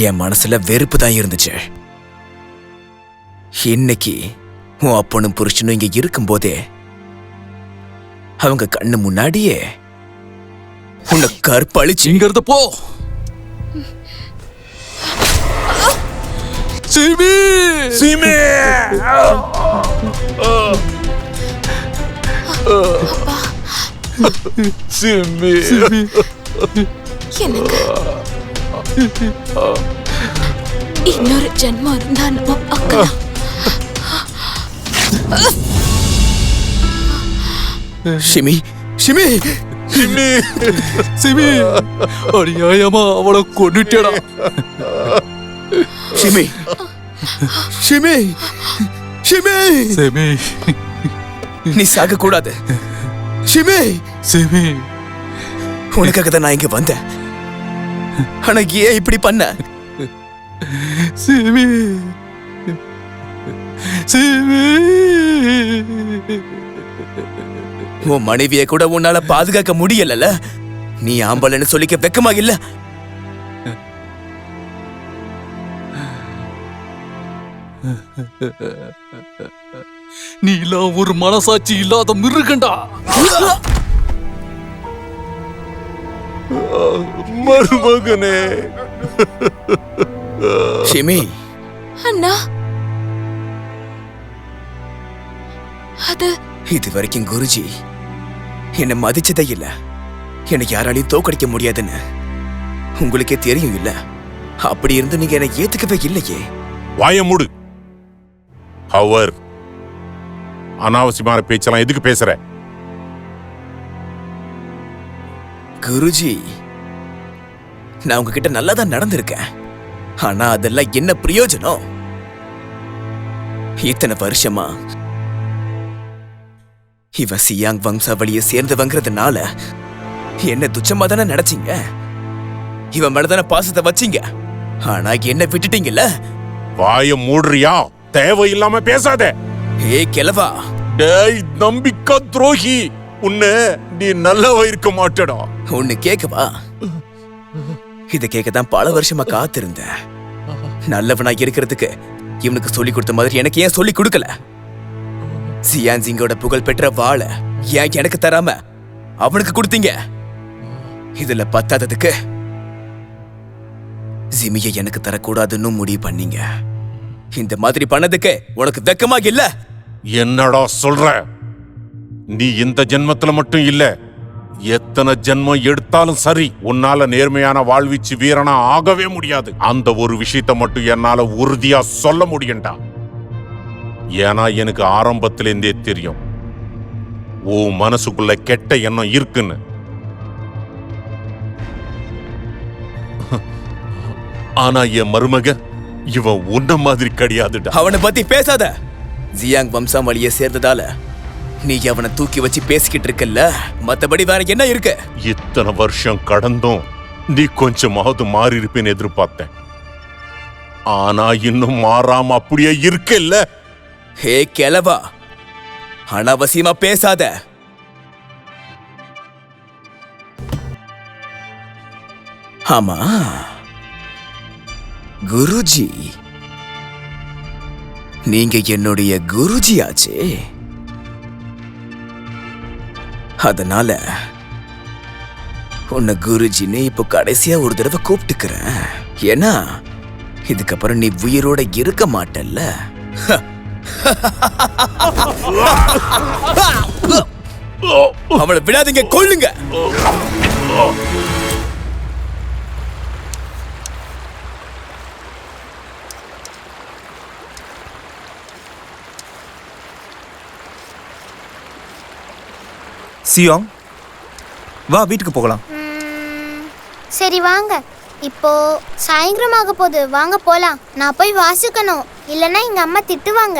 என் மனசுல வெறுப்பு தான் இருந்துச்சு. இன்னைக்கு உன் அப்பனும் புருஷனும் இங்க இருக்கும் போதே அவங்க கண்ணு முன்னாடியே உன்னை கற்பழிச்சு. இங்க இருந்து போ. சிமி. சிமி. சிமி. எனக்கு இன்னொரு ஜென்மம் இருந்தா நம்ம பார்க்கலாம். ஷிமி, ஷிமி, சிமி. சிமி, அநியாயமா அவளை கொன்னுட்டேடா. ஷிமி, ஷிமி, ஷிமி, சிமி, நீ சாக கூடாது. ஷிமி, சிமி, உனக்காக தான் நான் இங்க வந்தேன். ஆனா ஏன் இப்படி பண்ண? சிமி, சிமி. உன் மனைவியை கூட உன்னால பாதுகாக்க முடியல. நீ ஆம்பளைன்னு சொல்லிக்க வெக்கமா இல்ல? நீ எல்லாம் ஒரு மனசாட்சி இல்லாத மிருகண்டா. மருமகனே. ஷிமி. அண்ணா, அது இது வரைக்கும் குருஜி என்னை மதிச்சதே இல்ல. என்னை யாராலையும் தோக்கடிக்க முடியாதுன்னு உங்களுக்கே தெரியும் இல்ல? அப்படி இருந்து நீங்க என்னை ஏத்துக்கவே இல்லையே. வாய மூடு. ஹவர், அனாவசியமான பேச்செல்லாம் எதுக்கு பேசுற? குருஜி, நான் உங்ககிட்ட நல்லா தான் நடந்திருக்கேன். ஆனா அதெல்லாம் என்ன பிரயோஜனம்? இத்தனை வருஷமா இவ சியாங் வம்சாவளியை சேர்ந்தவங்கிறதுனால என்ன துச்சமா தானே நினைச்சீங்க. இவன் மேலதான பாசத்தை வச்சீங்க. ஆனா என்ன விட்டுட்டீங்கல்ல. வாய மூடுறியா? தேவையில்லாம பேசாத. ஏ கிழவா, டேய் நம்பிக்கை துரோகி, உன்னை நீ நல்லவா இருக்க மாட்டடா. ஒண்ணு கேக்கவா? இத கேட்கத்தான் பல வருஷமா காத்திருந்தேன். நல்லவனா இருக்கிறதுக்கு இவனுக்கு சொல்லி கொடுத்த மாதிரி எனக்கு ஏன் சொல்லி கொடுக்கல? சியான்சிங்கோட புகழ் பெற்ற வாழ ஏன் எனக்கு தராம அவனுக்கு கொடுத்தீங்க? இதுல பத்தாததுக்கு ஜிமியை எனக்கு தரக்கூடாதுன்னு முடிவு பண்ணீங்க. இந்த மாதிரி பண்ணதுக்கு உனக்கு வெக்கமா இல்ல? என்னடா சொல்ற? நீ இந்த ஜென்மத்துல மட்டும் இல்ல, எத்தனை ஜென்மம் எடுத்தாலும் சரி, உன்னால நேர்மையான வாழ்வீச்சு வீரனா ஆகவே முடியாது. அந்த ஒரு விஷயத்த மட்டும் என்னால உறுதியா சொல்ல முடியும்டா. ஏன்னா எனக்கு ஆரம்பத்திலேருந்தே தெரியும் உன் மனசுக்குள்ள கெட்ட எண்ணம் இருக்குன்னு. ஆனா என் மருமக இவன் உன்ன மாதிரி கிடையாதுடா. அவனை பத்தி பேசாத. ஜியாங் வம்சம் வழியை சேர்ந்ததால நீ அவனை தூக்கி வச்சு பேசிக்கிட்டு இருக்கல்ல, மத்தபடி வேற என்ன இருக்கு? இத்தனை வருஷம் கடந்தும் நீ கொஞ்சமாவது மாறி இருப்பேன்னு எதிர்பார்த்தேன். ஆனா இன்னும் மாறாம அப்படியே இருக்கல்ல. ஹே கிழவா, அனாவசியமா பேசாத. ஆமா குருஜி, நீங்க என்னுடைய குருஜி ஆச்சே. அதனால உன்னை குருஜின்னு இப்போ கடைசியா ஒரு தடவை கூப்பிட்டுக்கிறேன். ஏன்னா இதுக்கப்புறம் நீ உயிரோட இருக்க மாட்டல்ல. அவளை விடாதீங்க, கொல்லுங்க. சியோங், வா வீட்டுக்கு போகலாம். சரி வாங்க. இப்போ சாயந்தரம் ஆக போகுது, வாங்க போலாம். நான் போய் வாசிக்கணும், இல்லைன்னா எங்க அம்மா திட்டுவாங்க.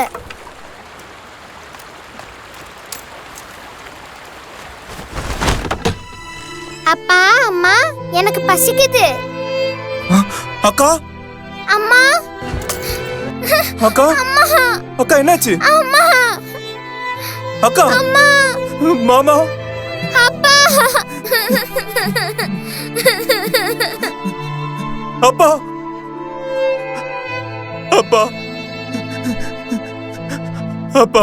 அப்பா, அம்மா, எனக்கு பசிக்குது. அக்கா, அம்மா, அக்கா, அக்கா என்னாச்சு? அம்மா, அக்கா, அம்மா, மாமா, அப்பா, அப்பா, அப்பா, அப்பா,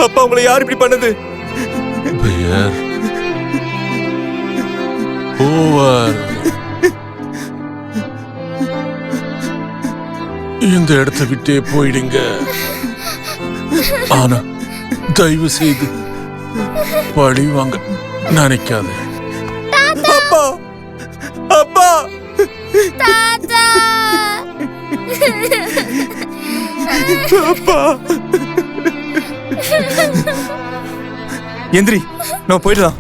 அப்பா, உங்களை யார் இப்படி பண்ணது? பெயர் ஓவர். இந்த இடத்தை விட்டே போயிடுங்க. ஆனா தயவு செய்து பழி வாங்க நினைக்காத. அப்பா, அப்பா, தாத்தா, அப்பா. எந்திரி, நான் போயிடலாம்.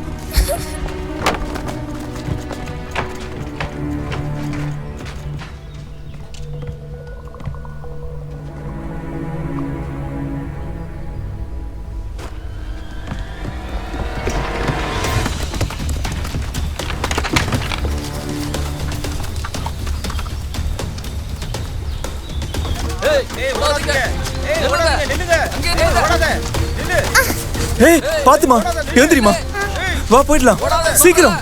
ஏய் பாத்துமா, எழுந்திரிமா, வா போயிடலாம், சீக்கிரம்.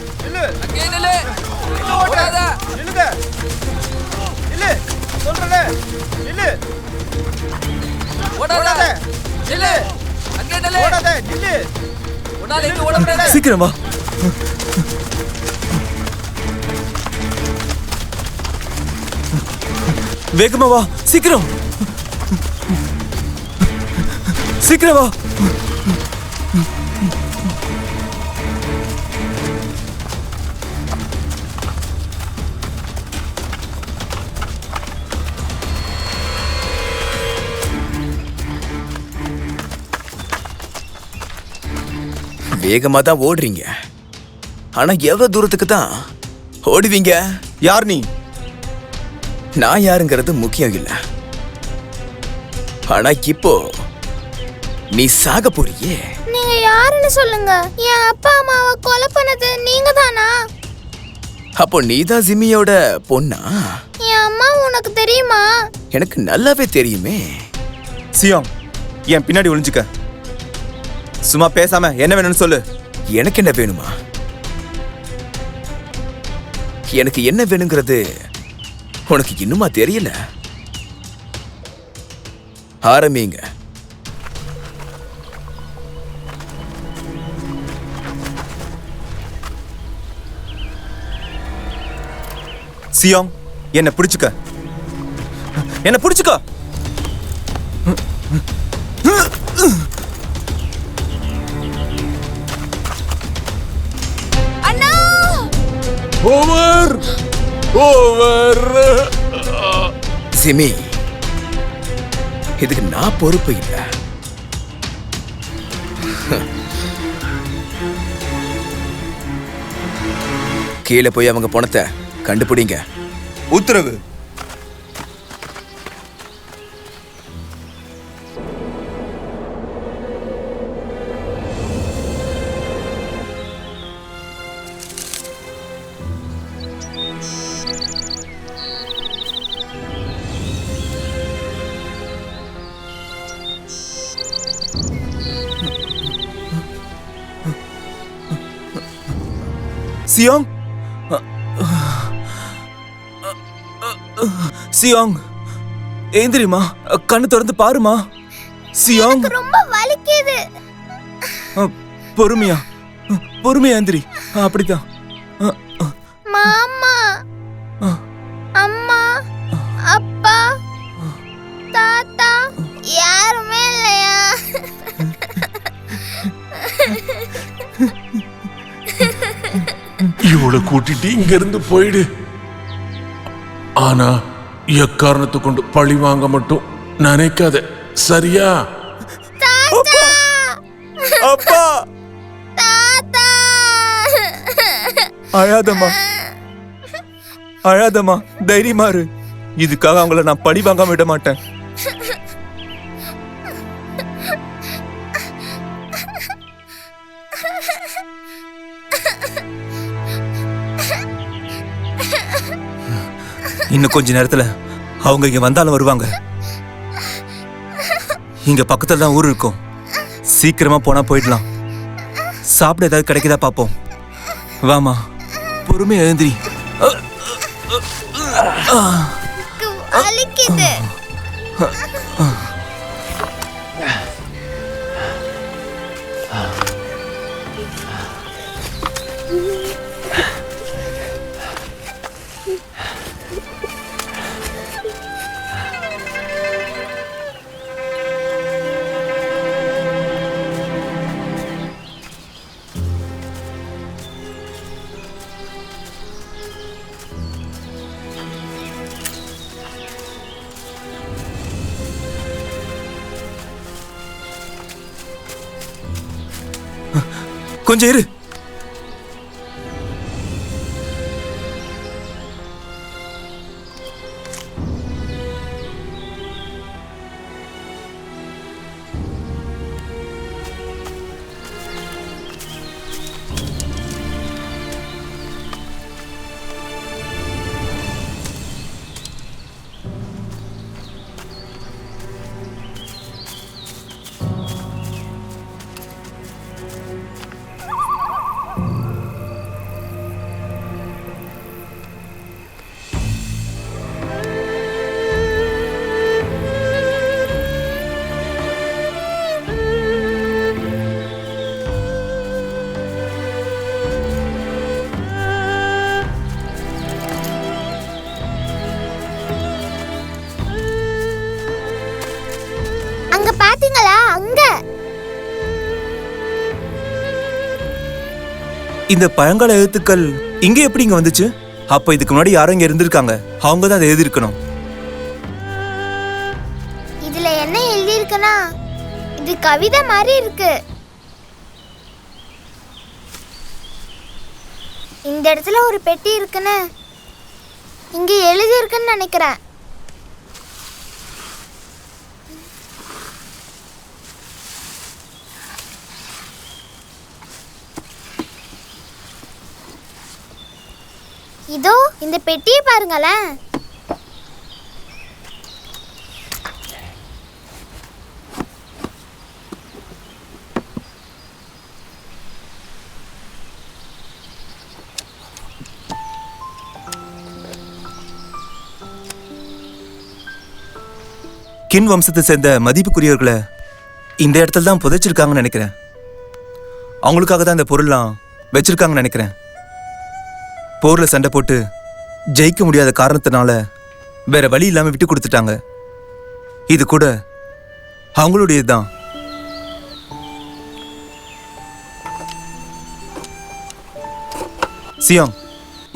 சீக்கிரம் வா. வேகமா வா, சீக்கிரம், சீக்கிரம் வா. வேகமா தான் ஓடுறீங்க. ஆனா எவ்வளவு தூரத்துக்கு தான் ஓடுவீங்க? யார் நீ? நான் யாருங்கிறது முக்கியம் இல்ல. ஆனா இப்போ நீ சாக போறியே. நீங்க யாருன்னு சொல்லுங்க. என் அப்பா அம்மாவை கொலை பண்ணது நீங்க தானா? அப்போ நீதான் ஜிம்மியோட பொண்ணா? என் அம்மா உனக்கு தெரியுமா? எனக்கு நல்லாவே தெரியுமே. சியோங், என் பின்னாடி ஒளிஞ்சுக்க. சும்மா பேசாம என்ன வேணும்னு சொல்லு. எனக்கு என்ன வேணுமா? எனக்கு என்ன வேணுங்கிறது உனக்கு இன்னுமா தெரியல? ஆரம்பிங்க. சியோங், என்ன பிடிச்சுக்க. என்ன பிடிச்சுக்க. அண்ணா! Over over. சிமி, இதுக்கு நான் பொறுப்பு இல்ல. கீழே போய் அவங்க பணத்தை கண்டுபிடிங்க. உத்தரவு. சியோங், சியோங், ஏந்திரிமா. கண்ணு திறந்து பாருமா. சியோங், ரொம்ப வலிக்குது. பொறுமையா பொறுமையா ஏந்திரி. அப்படிதான். மாமா, அம்மா, அப்பா, தாத்தா யாருமே இல்லையா? இவளை கூட்டிட்டு இங்க இருந்து போயிடு. ஆனா எக்காரணத்தை கொண்டு பழி வாங்க மட்டும் நினைக்காத, சரியா? அப்பா, தாத்தா, அழாதம்மா, அழாதம்மா, தைரியமா இரு. இதுக்காக அவங்கள நான் பழி வாங்காம விட மாட்டேன். இன்னும் கொஞ்ச நேரத்துல அவங்க இங்க வந்தாலும் வருவாங்க. இங்க பக்கத்துல தான் ஊர் இருக்கும். சீக்கிரமா போனா போயிடலாம். சாப்பிட ஏதாவது கிடைக்குதா பாப்போம். வாமா, பொறுமையா எழுந்திரி. வலிக்குது. கொஞ்சம் இரு. பாத்தீங்களா? அங்க இந்த பழங்கால எழுத்துக்கள் இங்க எப்படி இங்க வந்துச்சு? அப்ப இதுக்கு முன்னாடி யாரும் இங்க இருந்திருக்காங்க. அவங்க தான் அதை எழுதியிருக்கணும். இதுல என்ன எழுதி இருக்குன்னா, இது கவிதை மாதிரி இருக்கு. இந்த இடத்துல ஒரு பெட்டி இருக்குன்னு இங்க எழுதி இருக்குன்னு நினைக்கிறேன். இதோ இந்த பெட்டியை பாருங்களேன். கின் வம்சத்தை சேர்ந்த மதிப்புக்குரியவர்களை இந்த இடத்துல தான் புதைச்சிருக்காங்கன்னு நினைக்கிறேன். அவங்களுக்காக தான் இந்த பொருள்லாம் வச்சிருக்காங்கன்னு நினைக்கிறேன். போர்ல சண்டை போட்டு ஜெயிக்க முடியாத காரணத்தினால வேற வழி இல்லாம விட்டு கொடுத்துட்டாங்க. இது கூட அவங்களுடையதுதான். சியாங்,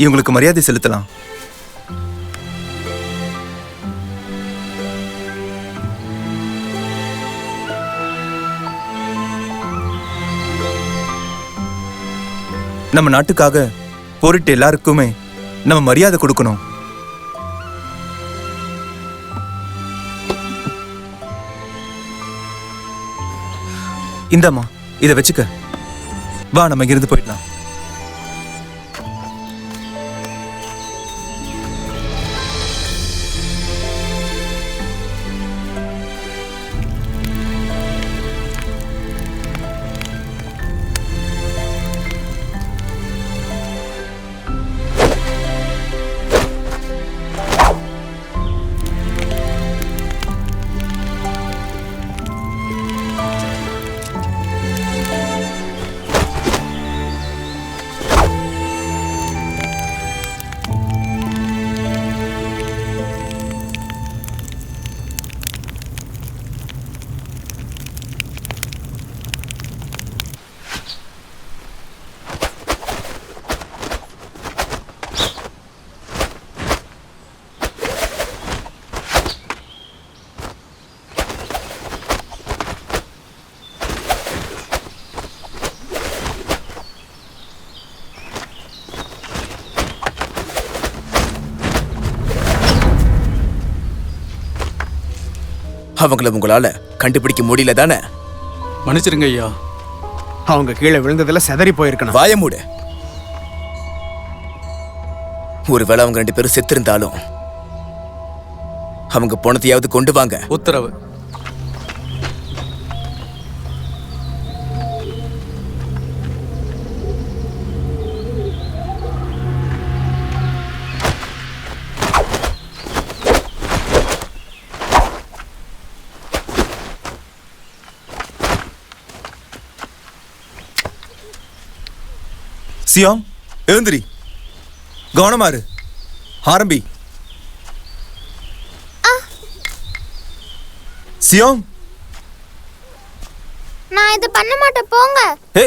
இவங்களுக்கு மரியாதை செலுத்தலாம். நம்ம நாட்டுக்காக போரிட்டு எல்லாருக்குமே நம்ம மரியாதை கொடுக்கணும். இந்தாம்மா, இதை வச்சுக்க. வா, நம்ம இங்கிருந்து போயிடலாம். அவங்கள உங்களால கண்டுபிடிக்க முடியல தானே? மன்னிச்சிருங்க ஐயா. அவங்க கீழே விழுந்ததுல செதறி போயிருக்கணும். வாய மூடு. ஒருவேளை அவங்க 2 பேரும் செத்திருந்தாலும் அவங்க பணத்தையாவது கொண்டு வாங்க. உத்தரவு. சியாங், எழுந்திரி. கவனமாரு. ஆரம்பி. சியாங், நான் இதை பண்ண மாட்டேன், போங்க. ஹே,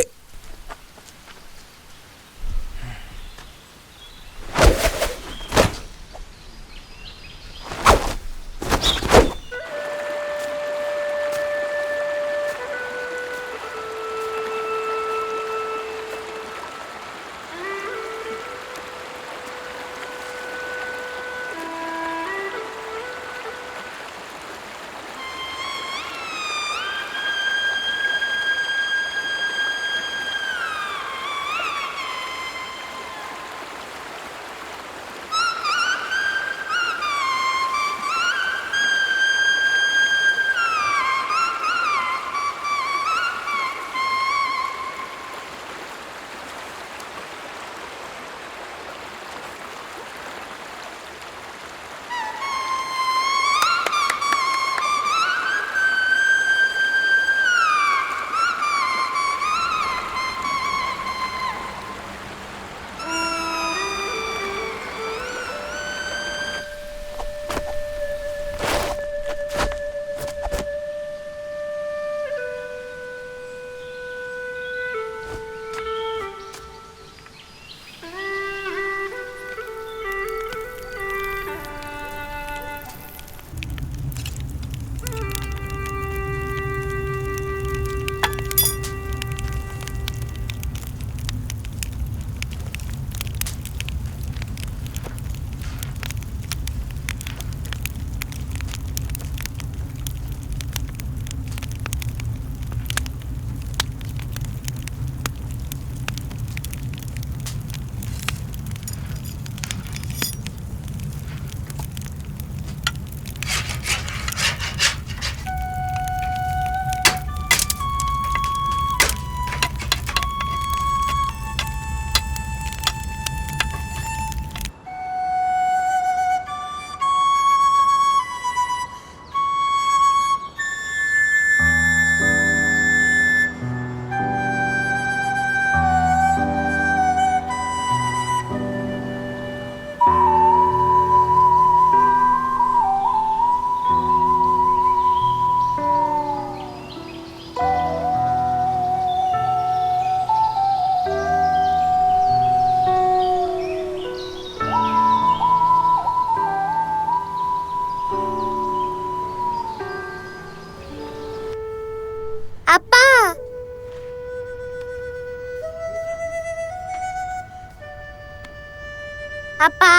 அப்பா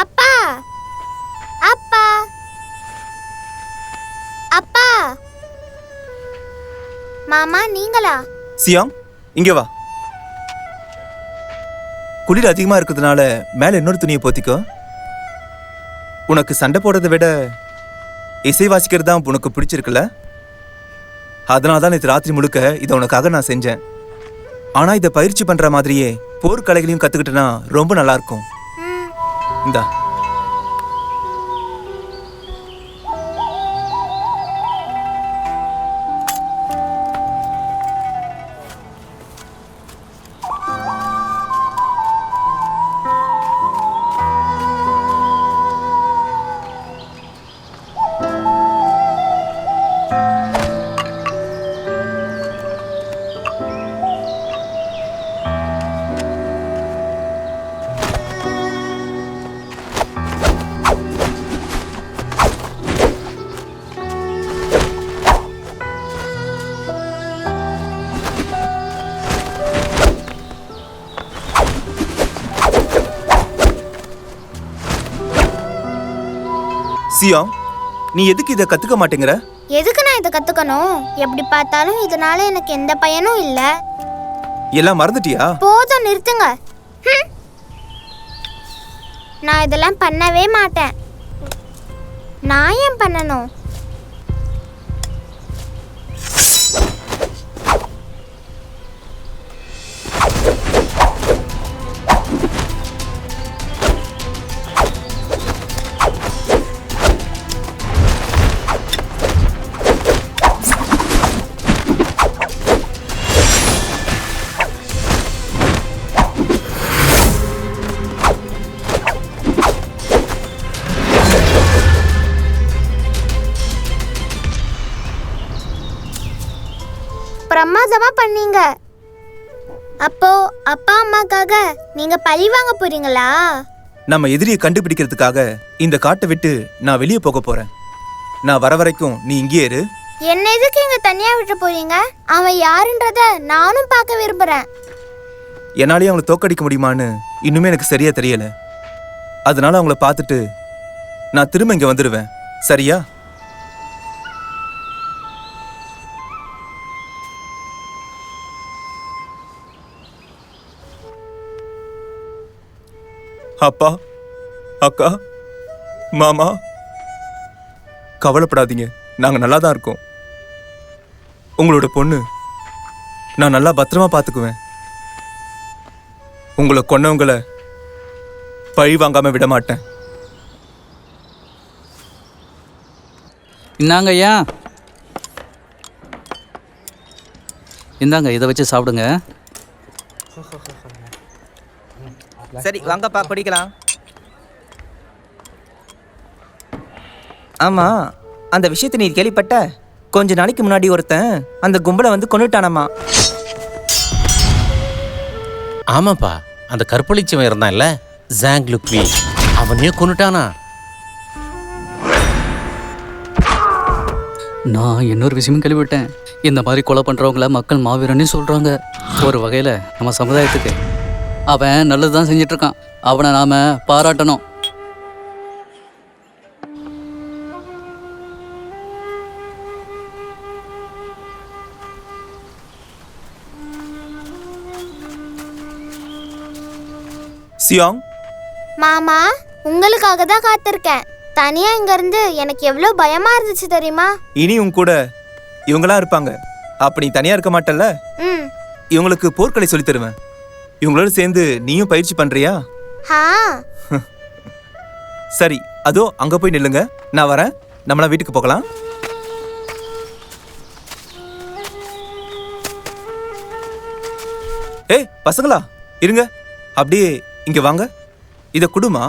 அப்பா அப்பா அப்பா மாமா நீங்களா? சியாங் இங்க வா. குளிர் அதிகமா இருக்கிறதுனால மேல இன்னொரு துணியை போத்திக்கோ. உனக்கு சண்டை போடுறதை விட இசை வாசிக்கிறது தான் உனக்கு பிடிச்சிருக்குல்ல? அதனால தான் நேற்று ராத்திரி முழுக்க இதை உனக்காக நான் செஞ்சேன். ஆனா இதை பயிற்சி பண்ற மாதிரியே போர்க்கலைகளையும் கத்துக்கிட்டேன்னா ரொம்ப நல்லா இருக்கும். இந்தா. சியாங், நீ எதுக்கு இதை கத்துக்க மாட்டேங்கிற? எதுக்கு நான் இதை கத்துக்கணும்? எப்படி பார்த்தாலும் இதனால எனக்கு எந்த பயனும் இல்ல. எல்லாம் மறந்துட்டியா? போதும் நிறுத்துங்க. நான் இதெல்லாம் பண்ணவே மாட்டேன். நான் ஏன் பண்ணணும்? பிரமாதமா பண்ணீங்க. அப்போ அப்பா அம்மாக்காக நீங்க பழி வாங்க போறீங்களா? நம்ம எதிரியை கண்டுபிடிக்கிறதுக்காக இந்த காட்டை விட்டு நான் வெளியே போக போறேன். நான் வர வரைக்கும் நீ இங்கே இரு. என்ன எதுக்கு இங்க தனியா விட்டு போறீங்க? அவன் யாருன்றத நானும் பார்க்க விரும்புறேன். என்னாலேயே அவங்களை தோக்கடிக்க முடியுமான்னு இன்னுமே எனக்கு சரியா தெரியல. அதனால அவங்கள பார்த்துட்டு நான் திரும்ப இங்க வந்துடுவேன். சரியா? அப்பா, அக்கா, மாமா, கவலைப்படாதீங்க, நாங்க நல்லா தான் இருக்கோம். உங்களோட பொண்ணு நான் நல்லா பத்திரமா பார்த்துக்குவேன். உங்களை கொன்னவங்களை பழி வாங்காம விட மாட்டேன். இந்தாங்க ஐயா, இந்தாங்க இதை வச்சு சாப்பிடுங்க. சரி வாங்கப்பா குடிக்கலாம். ஆமா, அந்த விஷயத்தை நீ கேள்விப்பட்ட? கொஞ்ச நாளைக்கு முன்னாடி ஒருத்தன் அந்த கும்பலை வந்து கொன்னுட்டானாமா. ஆமாப்பா, அந்த கற்பழிச்சவன் இருந்தான்ல ஜாங் லுக்வி, அவனையே கொன்னுட்டானா. நான் இன்னொரு விஷயமும் கேள்விப்பட்டேன். இந்த மாதிரி கொலை பண்றவங்கள மக்கள் மாவீரன்னு சொல்றாங்க. ஒரு வகையில நம்ம சமுதாயத்துக்கு அவன் நல்லதுதான் செஞ்சிட்டு இருக்கான். அவனை நாம பாராட்டணும். சியாங், மாமா உங்களுக்காக தான் காத்திருக்கேன். தனியா இங்க இருந்து எனக்கு எவ்வளவு பயமா இருந்துச்சு தெரியுமா? இனி உன் கூட இவங்களாம் இருப்பாங்க. அப்ப நீ தனியா இருக்க மாட்டல்ல? இவங்களுக்கு போர்க்கலை சொல்லி தருவேன். இவங்களோட சேர்ந்து நீயும் பயிற்சி பண்றியா? சரி, அதோ அங்க போய் நில்லுங்க, நான் வரேன். நம்மளா வீட்டுக்கு போகலாம். ஏய் பசங்களா, இருங்க, அப்படியே இங்க வாங்க. இத குடுமா.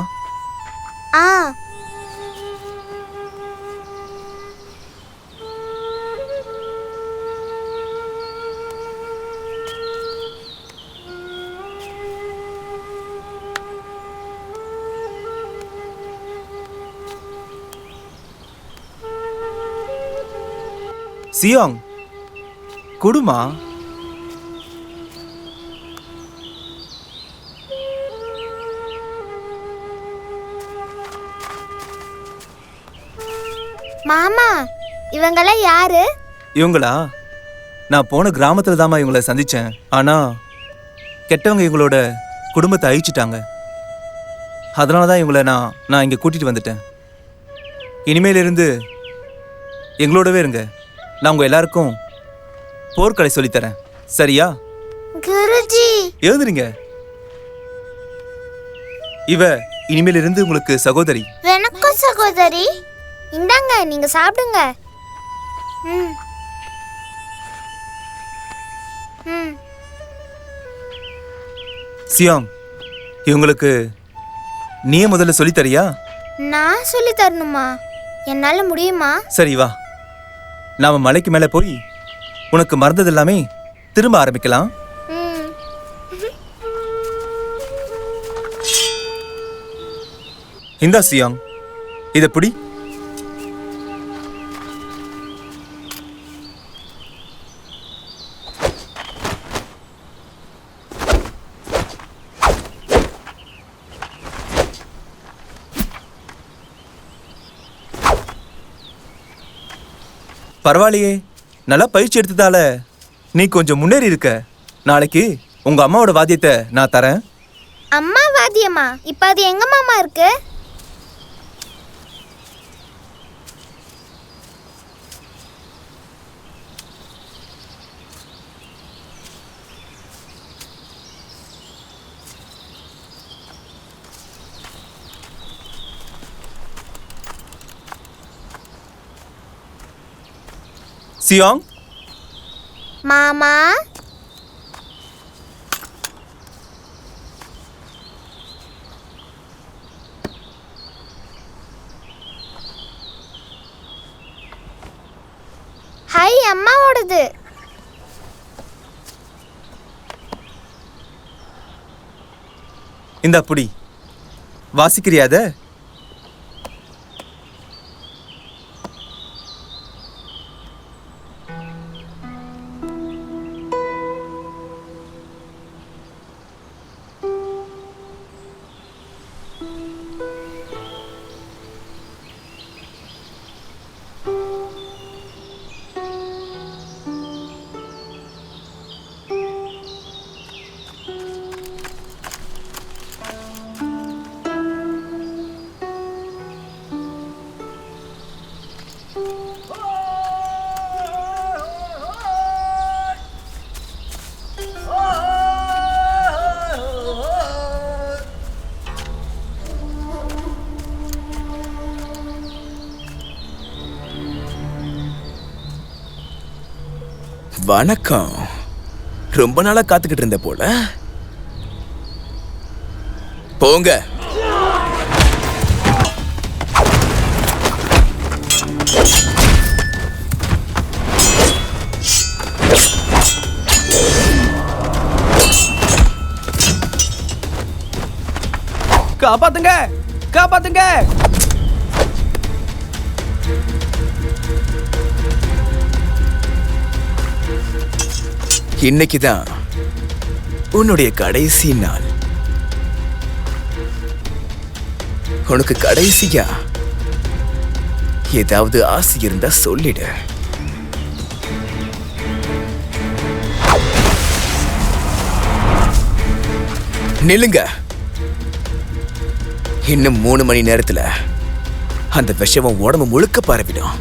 சியாங், குடுமா. மாமா இவங்கெல்லாம் யாரு? இவங்களா? நான் போன கிராமத்துல தாம்மா இவங்கள சந்திச்சேன். ஆனா கெட்டவங்க இவங்களோட குடும்பத்தை அழிச்சிட்டாங்க. அதனால தான் இவங்கள நான் இங்க கூட்டிட்டு வந்துட்டேன். இனிமேலிருந்து எங்களோடவே இருங்க. நான் உங்க எல்லாருக்கும் போர்க்கலை சொல்லித்தரேன். சரியா? குருஜி எழுதுறீங்க. இவ இனிமேலிருந்து உங்களுக்கு சகோதரி. வணக்கம் சகோதரி. இந்தாங்க நீங்க சாப்பிடுங்க. ம் ம் சியாங், இவங்களுக்கு நீயே முதல்ல சொல்லித்தரியா? நான் சொல்லி தரணுமா? என்னால முடியுமா? சரி வா, நாம மலைக்கு மேல போய் உனக்கு மறந்தது எல்லாமே திரும்ப ஆரம்பிக்கலாம். ம் இந்தா சியாங், இத பிடி. பரவாயில்லையே, நல்லா பயிற்சி எடுத்ததால நீ கொஞ்சம் முன்னேறி இருக்க. நாளைக்கு உங்க அம்மாவோட வாத்தியத்தை நான் தரேன். அம்மா வாத்தியமா? இப்ப அது எங்க மாமா இருக்கு? சியாங், மாமா ஹாய், அம்மாவோடது. இந்த புடி. வாசிக்கிறியாத? வணக்கம். ரொம்ப நாளா காத்துக்கிட்டு இருந்த போல. போங்க. காப்பாத்துங்க, காப்பாத்துங்க. இன்னைக்குதான் உன்னுடைய கடைசி நாள். உனக்கு கடைசியா ஏதாவது ஆசை இருந்தா சொல்லிடு. நில்லுங்க. இன்னும் 3 மணி நேரத்துல அந்த விஷம் உடம்பு முழுக்க பரவிடும்.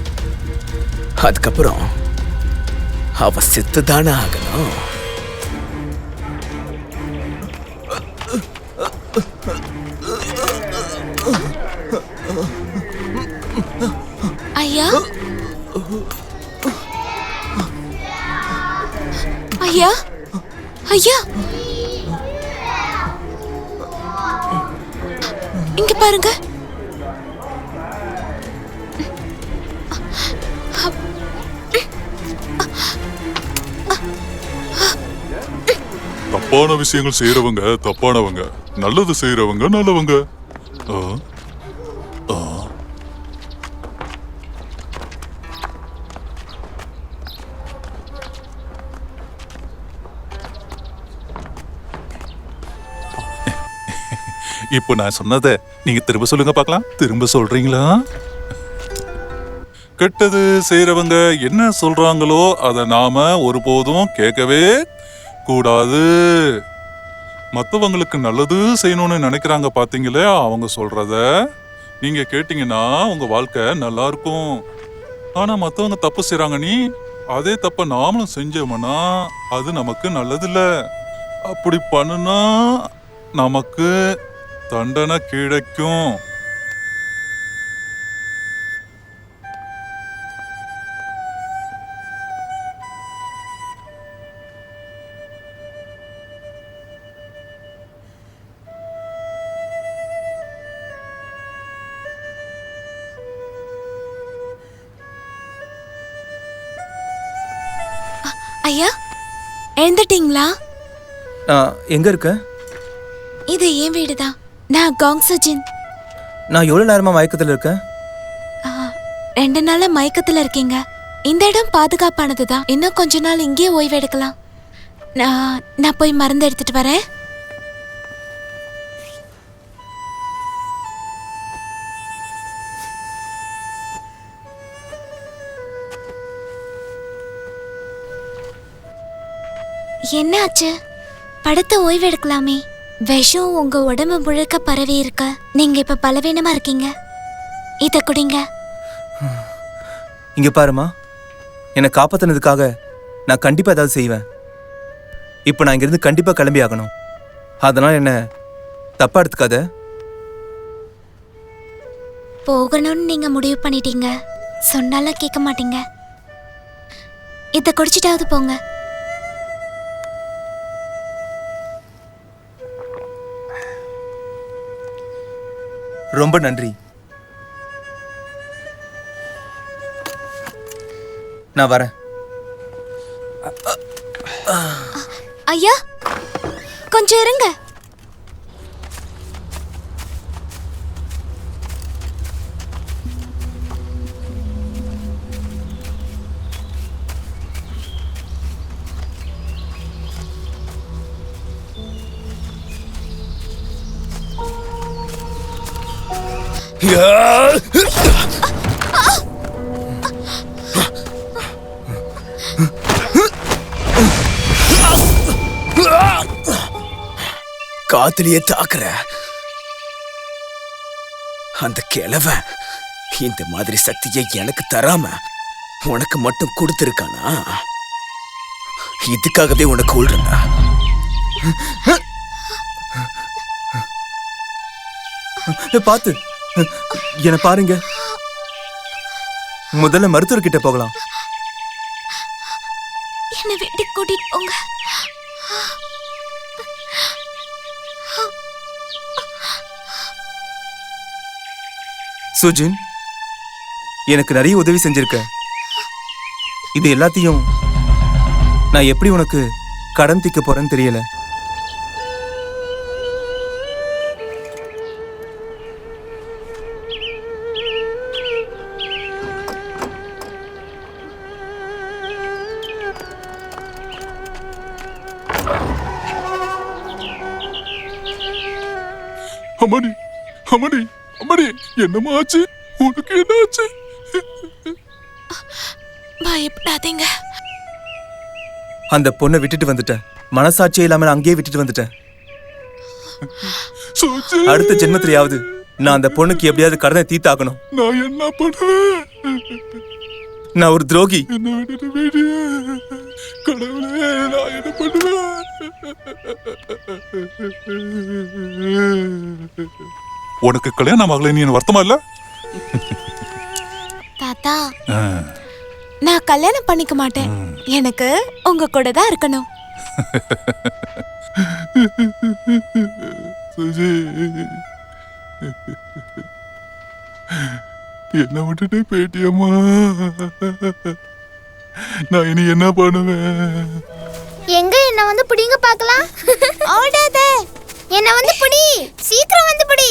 அதுக்கப்புறம் அவ செத்துதானே ஆகணும். ஐயா, ஐயா, ஐயா, இங்க பாருங்க. தப்பான விஷயங்கள் செய்யறவங்க தப்பானவங்க, நல்லது செய்யறவங்க நல்லவங்க. இப்போ நான் சொன்னதை நீங்க திரும்ப சொல்லுங்க பார்க்கலாம். திரும்ப சொல்றீங்களா? கெட்டது செய்யறவங்க என்ன சொல்றாங்களோ அதை நாம ஒருபோதும் கேட்கவே கூடாது. மற்றவங்களுக்கு நல்லது செய்யணும்னு நினைக்கிறாங்க பாத்தீங்களே, அவங்க சொல்றத நீங்க கேட்டீங்கன்னா உங்க வாழ்க்கை நல்லா இருக்கும். ஆனா மற்றவங்க தப்பு செய்றாங்க, நீ அதே தப்ப நாமளும் செஞ்சோம்னா அது நமக்கு நல்லதில்ல. அப்படி பண்ணுனா நமக்கு தண்டனை கிடைக்கும். ஐயா, எழுந்துட்டீங்களா? எங்க இருக்க? இது என் வீடுதான். நான் காங் சுஜின். நான் எவ்வளவு நேரமா மயக்கத்துல இருக்கேன்? 2 நாளா மயக்கத்துல இருக்கீங்க. இந்த இடம் பாதுகாப்பானதுதான். இன்னும் கொஞ்ச நாள் இங்கேயே ஓய்வு எடுக்கலாம். நான் போய் மருந்து எடுத்துட்டு வரேன். என்ன ஆச்சு? படுத்து ஓய்வு எடுக்கலாமே. விஷம் உங்க உடம்பு முழுக்க பரவி இருக்க. நீங்க இப்ப பலவீனமா இருக்கீங்க. இத குடிங்க. இங்க பாருமா, என்னை காப்பாத்தினதுக்காக நான் கண்டிப்பா ஏதாவது செய்வேன். இப்போ நான் இங்கிருந்து கண்டிப்பா கிளம்பி ஆகணும். அதனால என்ன தப்பா எடுத்துக்காத. போகணும்னு நீங்க முடிவு பண்ணிட்டீங்க. சொன்னாலும் கேட்க மாட்டீங்க. இத குடிச்சிட்டாவது போங்க. ரொம்ப நன்றி. நான் வரேன். ஐயா, கொஞ்சம் இருங்க. காத்துலயே தாக்குற அந்த கிழவன் இந்த மாதிரி சக்தியை எனக்கு தராம உனக்கு மட்டும் கொடுத்திருக்கானா? இதுக்காகவே உனக்கு கொள்றா. பார்த்து என்ன பாருங்க. முதல்ல மருத்துவர்கிட்ட போகலாம். என்ன வீட்டுக்கு கூட்டிட்டு போங்க. சுஜின், எனக்கு நிறைய உதவி செஞ்சிருக்க. இது எல்லாத்தையும் நான் எப்படி உனக்கு கடன் தீர்க்க போறேன்னு தெரியல. அம்மாடி, அம்மாடி, அம்மாடி, என்னம்மா ஆச்சு? உனக்கு என்ன ஆச்சு? பயப்படாதீங்க. அந்த பொண்ணை விட்டுட்டு வந்துட்டேன். மனசாட்சியே இல்லாம அங்கேயே விட்டுட்டு வந்துட்டேன். அடுத்த ஜென்மத்திலேயாவது நான் அந்த பொண்ணுக்கு எப்படியாவது கடனை தீர்த்தாக்கணும். நான் என்ன பண்ணுவேன்? நான் ஒரு துரோகி. என்ன விட்டுட்டு போயிடு. கடவுளே, நான் என்ன பண்ணுவேன்? உனக்கு கல்யாணம் ஆகல, நீ வருத்தமா இல்ல? தாத்தா, நான் கல்யாணம் பண்ணிக்க மாட்டேன். எனக்கு உங்க கூட தான் இருக்கணும். என்ன விட்டுட்டு போயிட்டியம்மா. நான் இனி என்ன பண்ணுவேன்? எங்க என்ன வந்து பிடிங்க பார்க்கலாம். ஓடாத, என்ன வந்து பிடி, சீக்கிரம் வந்து பிடி.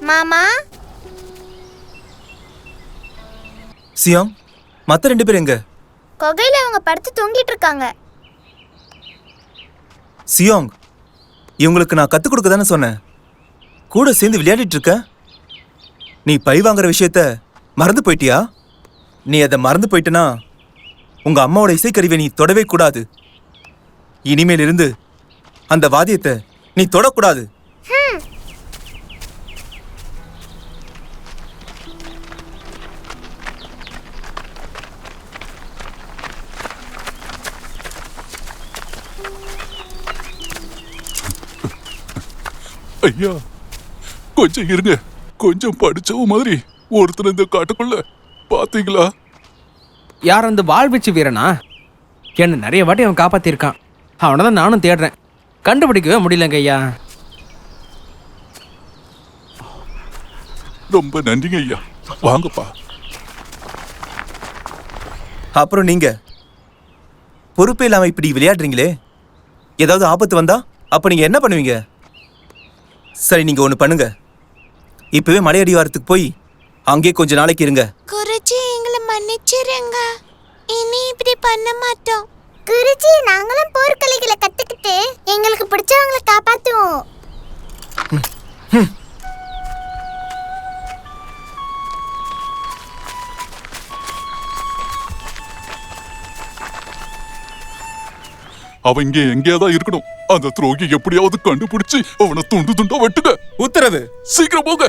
மாமா, சியாம், மத்த 2 பேர் எங்க? குகையில அவங்க படுத்து தூங்கிட்டு இருக்காங்க. சியோங், இவங்களுக்கு நான் கற்றுக் கொடுக்க தானே சொன்னேன். கூட சேர்ந்து விளையாடிட்டு இருக்க. நீ பழி வாங்குற விஷயத்த மறந்து போயிட்டியா? நீ அதை மறந்து போயிட்டனா உங்க அம்மாவோட இசைக்கருவியை நீ தொடவே கூடாது. இனிமேல் இருந்து அந்த வாத்தியத்தை நீ தொடக்கூடாது. ஐயா கொஞ்சம் இருங்க. கொஞ்சம் படிச்சவ மாதிரி ஒருத்தர் இந்த காட்டுக்குள்ள பாத்தீங்களா? யார் அந்த வாழ்வீச்சு வீரனா? என்ன நிறைய வாட்டி அவன் காப்பாத்திருக்கான். அவனை தான் நானும் தேடுறேன். கண்டுபிடிக்கவே முடியலங்க ஐயா. ரொம்ப நன்றிங்க ஐயா. வாங்கப்பா. அப்புறம் நீங்க பொறுப்பே இல்லாம இப்படி விளையாடுறீங்களே, ஏதாவது ஆபத்து வந்தா அப்ப நீங்க என்ன பண்ணுவீங்க? சரி, நீங்க ஒண்ணு பண்ணுங்க. இப்பவே மலையடிவாரத்துக்கு போய் அங்கே கொஞ்ச நாளைக்கு இருங்க. குருஜி, எங்களை மன்னிச்சிருங்க. இனி இப்படி பண்ண மாட்டோம். குருஜி, நாங்களும் போர்க்கலைகளை கத்துக்கிட்டு எங்களுக்கு பிடிச்சவங்களை காப்பாத்துவோம். அவன் இங்கே எங்கேயாதான் இருக்கணும். அந்த துரோகி எப்படியாவது கண்டுபிடிச்சு அவனை துண்டு துண்டா வெட்டுங்க. உத்தரவு. சீக்கிரம் போங்க.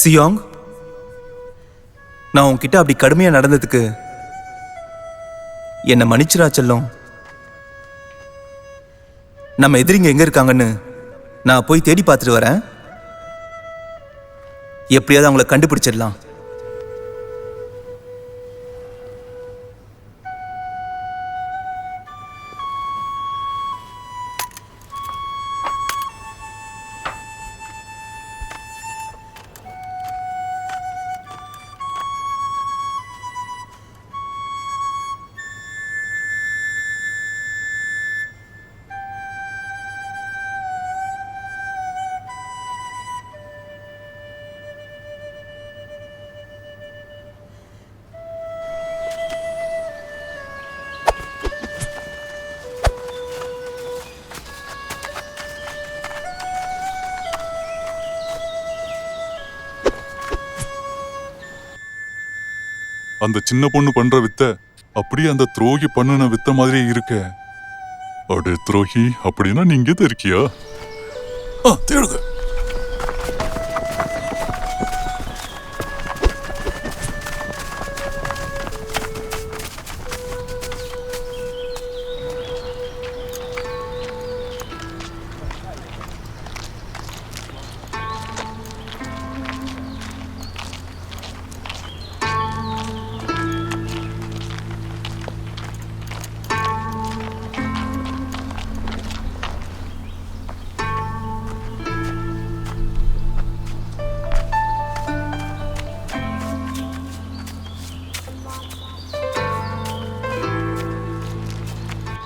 சியோங், நான் உன்கிட்ட அப்படி கடுமையா நடந்ததுக்கு என்ன மன்னிச்சிரா செல்லம். நம்ம எதிரிங்க எங்க இருக்காங்கன்னு நான் போய் தேடி பார்த்துட்டு வரேன். எப்படியாவது அவங்கள கண்டுபிடிச்சிடலாம். அந்த சின்ன பொண்ணு பண்ற வித்த அப்படியே அந்த துரோகி பண்ணுன வித்த மாதிரியே இருக்க. அடே துரோகி, அப்படின்னா நீங்க தான் இருக்கியா? தேடுங்க.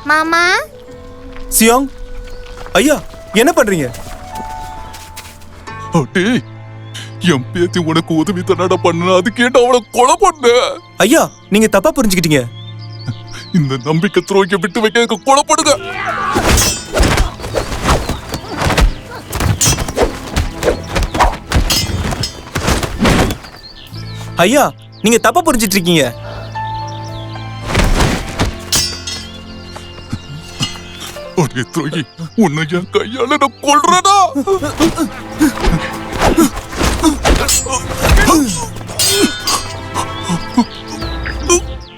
மாமா. சியோங், ஐயா என்ன பண்றீங்க? அடே, என் பேத்தி உனக்கு உதவி தன்னடா பண்ண, அது கேட்டு அவளை கொலை பண்ண. ஐயா நீங்க தப்பா புரிஞ்சுக்கிட்டீங்க. இந்த நம்பிக்கை துரோகிய விட்டு வைக்க கொலை பண்ணுங்க. ஐயா நீங்க தப்பா புரிஞ்சிட்டு இருக்கீங்க. அடே துரோகி, உன்னை என் கையால நான் கொல்றேனா?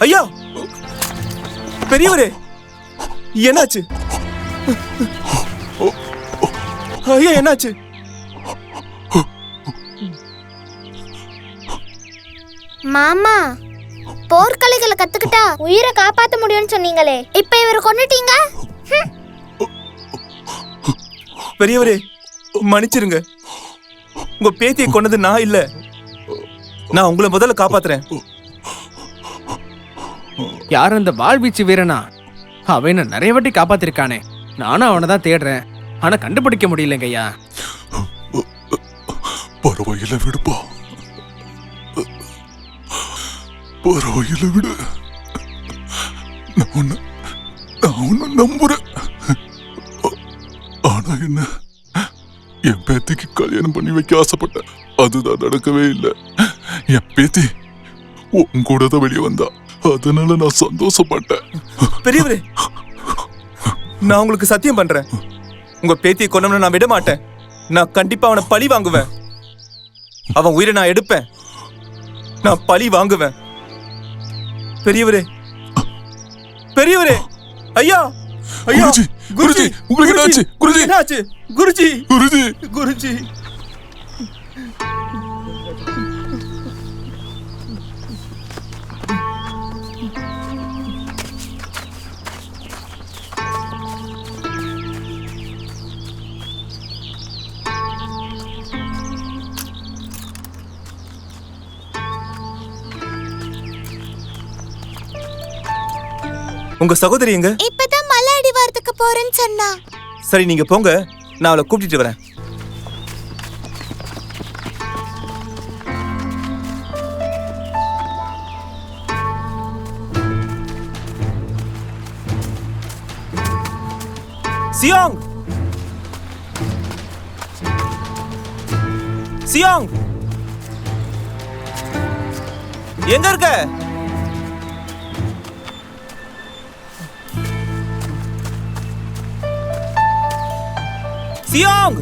ஐயா பெரியவரே என்னாச்சு? ஐயா என்னாச்சு? மாமா, போர்க்கலைகளை கத்துக்கிட்டா உயிரை காப்பாத்த முடியும்னு சொன்னீங்களே, இப்ப இவரை கொன்னுட்டீங்க. பெரியவரே மன்னிச்சிருங்க. உங்க பேத்தியை கொன்னது நான் இல்ல. நான் உங்களை முதல்ல காப்பாத்துறேன். யார் அந்த வாழ்வீச்சு வீரனா? அவன் நிறைய வாட்டி காப்பாத்திருக்கானே. நானும் அவனை தான் தேடுறேன், ஆனா கண்டுபிடிக்க முடியலங்க ஐயா. பரவாயில்ல விடுப்பா, பரவாயில்ல விடு. நான் உன்னை நம்புறேன். ஆனா என்ன, என் பேத்திக்கு கல்யாணம் பண்ணி வைக்க ஆசைப்பட்டேன். அதுதான் நடக்கவே இல்லை. என் பேத்தி உன் கூட தான் வெளியே வந்தா, அதனால நான் சந்தோஷப்பட்டேன். பெரியவரே நான் உங்களுக்கு சத்தியம் பண்றேன், உங்க பேத்தியை கொன்னவன நான் விட மாட்டேன். நான் கண்டிப்பா அவனை பழி வாங்குவேன். அவன் உயிரை நான் எடுப்பேன். நான் பழி வாங்குவேன். பெரியவரே பெரியவரே ஐயா ஐயா குருஜி, குருஜி, உங்களுக்கு என்னாச்சு? குருஜி என்னாச்சு? குருஜி குருஜி குருஜி உங்க சகோதரி எங்க? இப்பதான் மலை அடிவாரத்துக்கு போறேன்னு சொன்னா. சரி நீங்க போங்க, நான் அவளை கூட்டிட்டு வரேன். சியாங் சியாங் எங்க இருக்க? சியாங்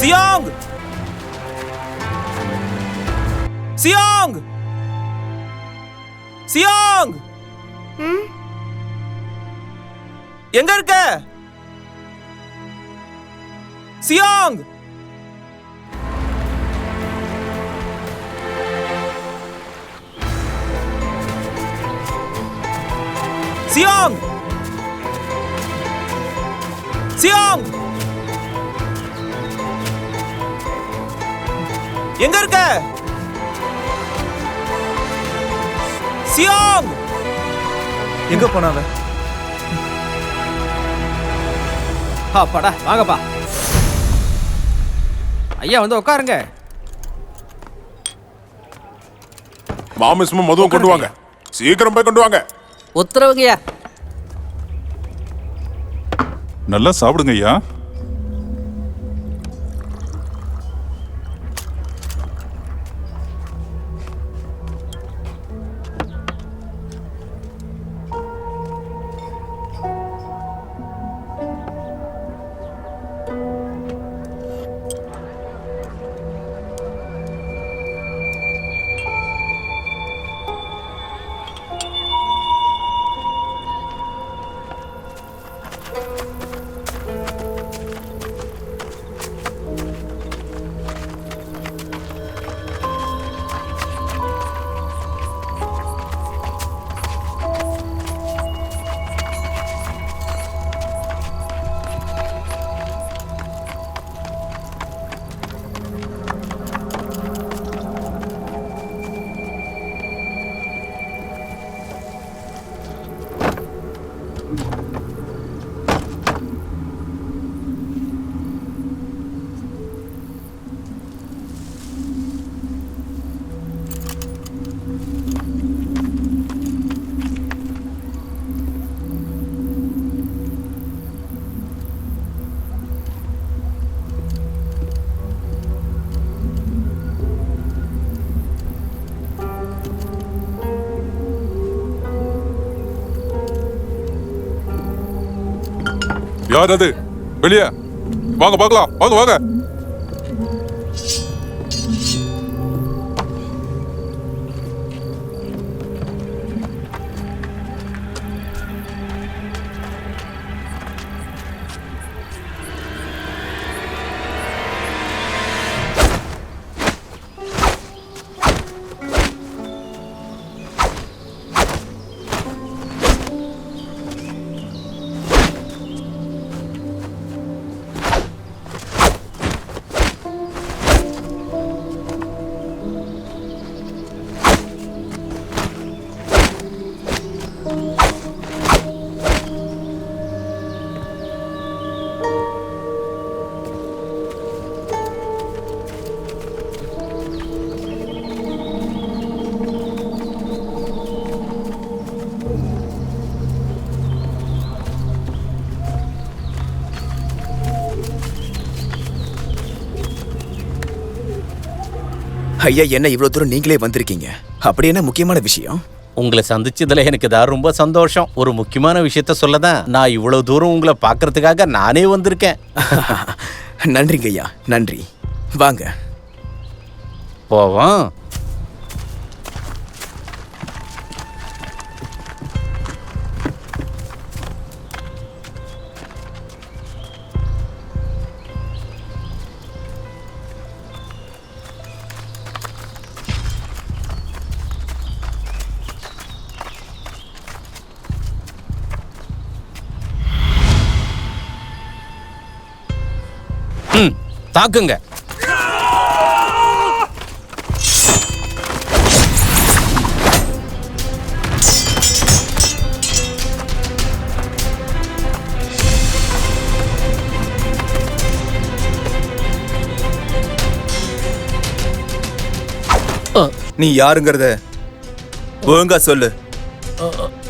சியாங் சியாங் சியாங் எங்க இருக்க? சியாங் சியாங் சியாங் எங்க இருக்க? சியாங் எங்க போனாவ? அப்பாடா வாங்கப்பா. ஐயா வந்து உட்காருங்க. மாமிசமும் மதுவும் கொண்டு வாங்க, சீக்கிரம் போய் கொண்டு வாங்க. உத்தரவுங்கய்யா. நல்லா சாப்பிடுங்க ஐயா. யார் அது? வெளியே வாங்க பார்க்கலாம். வாங்க வாங்க. ஐயா, என்ன இவ்வளவு தூரம் நீங்களே வந்திருக்கீங்க? அப்படி என்ன முக்கியமான விஷயம்? உங்களை சந்திச்சதுல எனக்கு தான் ரொம்ப சந்தோஷம். ஒரு முக்கியமான விஷயத்த சொல்லதான் நான் இவ்வளவு தூரம் உங்களை பார்க்கறதுக்காக நானே வந்திருக்கேன். நன்றிங்க ஐயா, நன்றி. வாங்க போவோம். தாக்குங்க. நீ யாருங்கிறத ஒழுங்கா சொல்லு.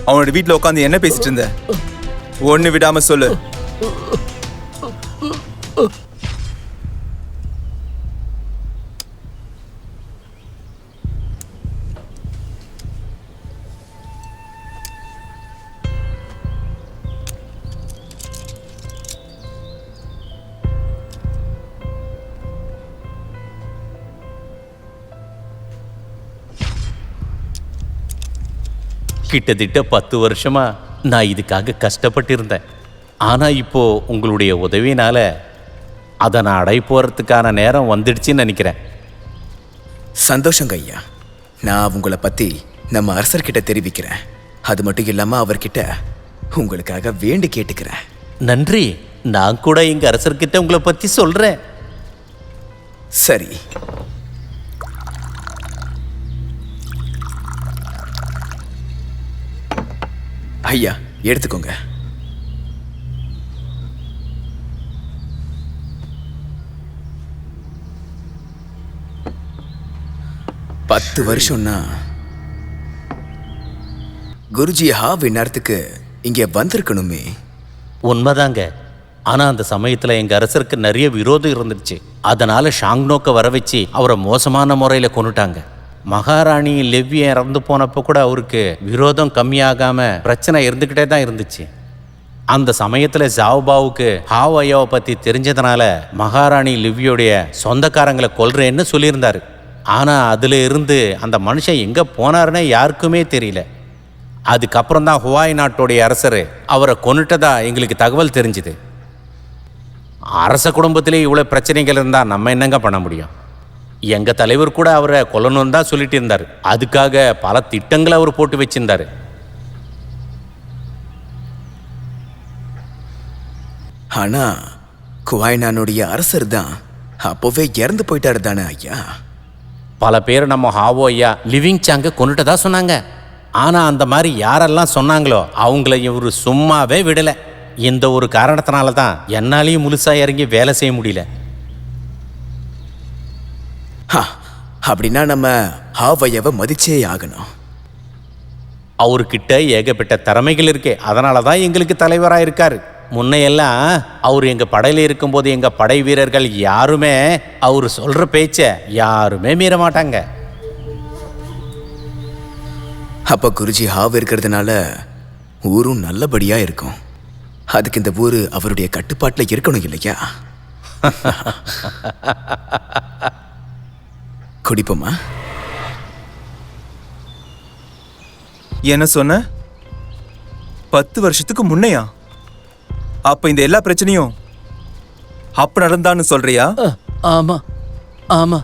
அவனோட வீட்டுல உட்காந்து என்ன பேசிட்டு இருந்த? ஒண்ணு விடாம சொல்லு. கிட்டத்தட்ட 10 வருஷமா நான் இதுக்காக கஷ்டப்பட்டு இருந்தேன். ஆனா இப்போ உங்களுடைய உதவினால அதை நான் அடை போறதுக்கான நேரம் வந்துடுச்சுன்னு நினைக்கிறேன். சந்தோஷங்க ஐயா. நான் உங்களை பத்தி நம்ம அரசர்கிட்ட தெரிவிக்கிறேன். அது மட்டும் இல்லாம அவர்கிட்ட உங்களுக்காக வேண்டி கேட்டுக்கிறேன். நன்றி. நான் கூட எங்க அரசர்கிட்ட உங்களை பத்தி சொல்றேன். சரி. ஐயா, எடுத்துக்கோங்க. பத்து வருஷம்னா குருஜி ஹாவ் இந்நேரத்துக்கு இங்க வந்திருக்கணுமே. உண்மைதாங்க. ஆனா அந்த சமயத்துல எங்க அரசருக்கு நிறைய விரோதம் இருந்துச்சு. அதனால ஷாங்னோக்க வர வச்சு அவரை மோசமான முறையில கொன்னுட்டாங்க. மகாராணி லெவ்விய இறந்து போனப்போ கூட அவருக்கு விரோதம் கம்மியாகாம பிரச்சனை இருந்துக்கிட்டே தான் இருந்துச்சு. அந்த சமயத்துல ஜாவ்பாவுக்கு ஹாவ் ஐயாவை பத்தி தெரிஞ்சதுனால மகாராணி லிவ்வியோடைய சொந்தக்காரங்களை கொல்றேன்னு சொல்லியிருந்தாரு. ஆனா அதுல இருந்து அந்த மனுஷன் எங்க போனாருன்னு யாருக்குமே தெரியல. அதுக்கப்புறம் தான் ஹுவாய் நாட்டுடைய அரசர் அவரை கொன்னுட்டதா எங்களுக்கு தகவல் தெரிஞ்சுது. அரச குடும்பத்திலே இவ்வளோ பிரச்சனைகள் இருந்தால் நம்ம என்னங்க பண்ண முடியும்? எங்கள் தலைவர் கூட அவரை கொல்லணும்னு தான் சொல்லிட்டு இருந்தார். அதுக்காக பல திட்டங்களை அவர் போட்டு வச்சிருந்தாரு. ஆனா குவாய்னானுடைய அரசர் தான் அப்போவே இறந்து போயிட்டாரு தானே ஐயா? பல பேர் நம்ம ஹாவோ ஐயா லிவிங் சாங்க கொண்டுட்டதா சொன்னாங்க. ஆனால் அந்த மாதிரி யாரெல்லாம் சொன்னாங்களோ அவங்கள இவர் சும்மாவே விடலை. இந்த ஒரு காரணத்தினால தான் என்னாலையும் முழுசாக இறங்கி வேலை செய்ய முடியல. அப்படின்னா நம்ம ஹாவையவை மதிச்சே ஆகணும். அவர்கிட்ட ஏகப்பட்ட திறமைகள் இருக்கே, அதனால தான் எங்களுக்கு தலைவராக இருக்காரு. முன்னையெல்லாம் அவர் எங்கள் படையில் இருக்கும்போது எங்கள் படை வீரர்கள் யாருமே அவர் சொல்கிற பேச்சை யாருமே மீற மாட்டாங்க. அப்போ குருஜி ஹாவ் இருக்கிறதுனால ஊரும் நல்லபடியா இருக்கும். அதுக்கு இந்த ஊரு அவருடைய கட்டுப்பாட்டுல இருக்கணும் இல்லையா? குடிப்போமா? என்ன சொன்ன? 10 வருஷத்துக்கு முன்னையா? அப்ப இந்த எல்லா பிரச்சனையும் அப்ப நடந்தான்னு சொல்றியா? ஆமா ஆமா.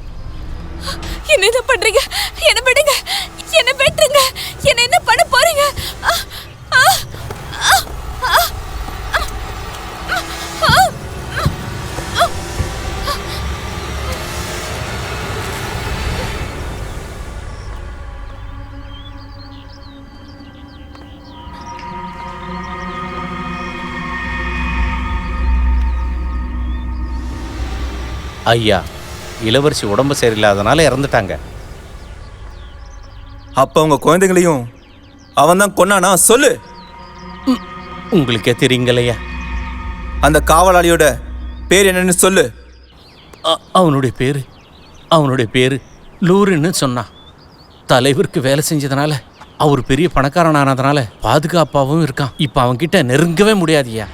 என்ன பண்றீங்க? என்ன விடுங்க, என்ன வெட்டுங்க, என்ன என்ன பண்ண போறீங்க? ஐயா, இளவரசி உடம்பு சரியில்லாதனால இறந்துட்டாங்க. அப்ப அவங்க குழந்தைகளையும் அவன் தான் கொன்னானா? சொல்லு. உங்களுக்கே தெரியுங்களையா? அந்த காவலாளியோட பேர் என்னன்னு சொல்லு. அவனுடைய பேரு லூருன்னு சொன்னான். தலைவருக்கு வேலை செஞ்சதுனால அவர் பெரிய பணக்காரன் ஆனதுனால பாதுகாப்பாகவும் இருக்கான். இப்ப அவன்கிட்ட நெருங்கவே முடியாதுயா.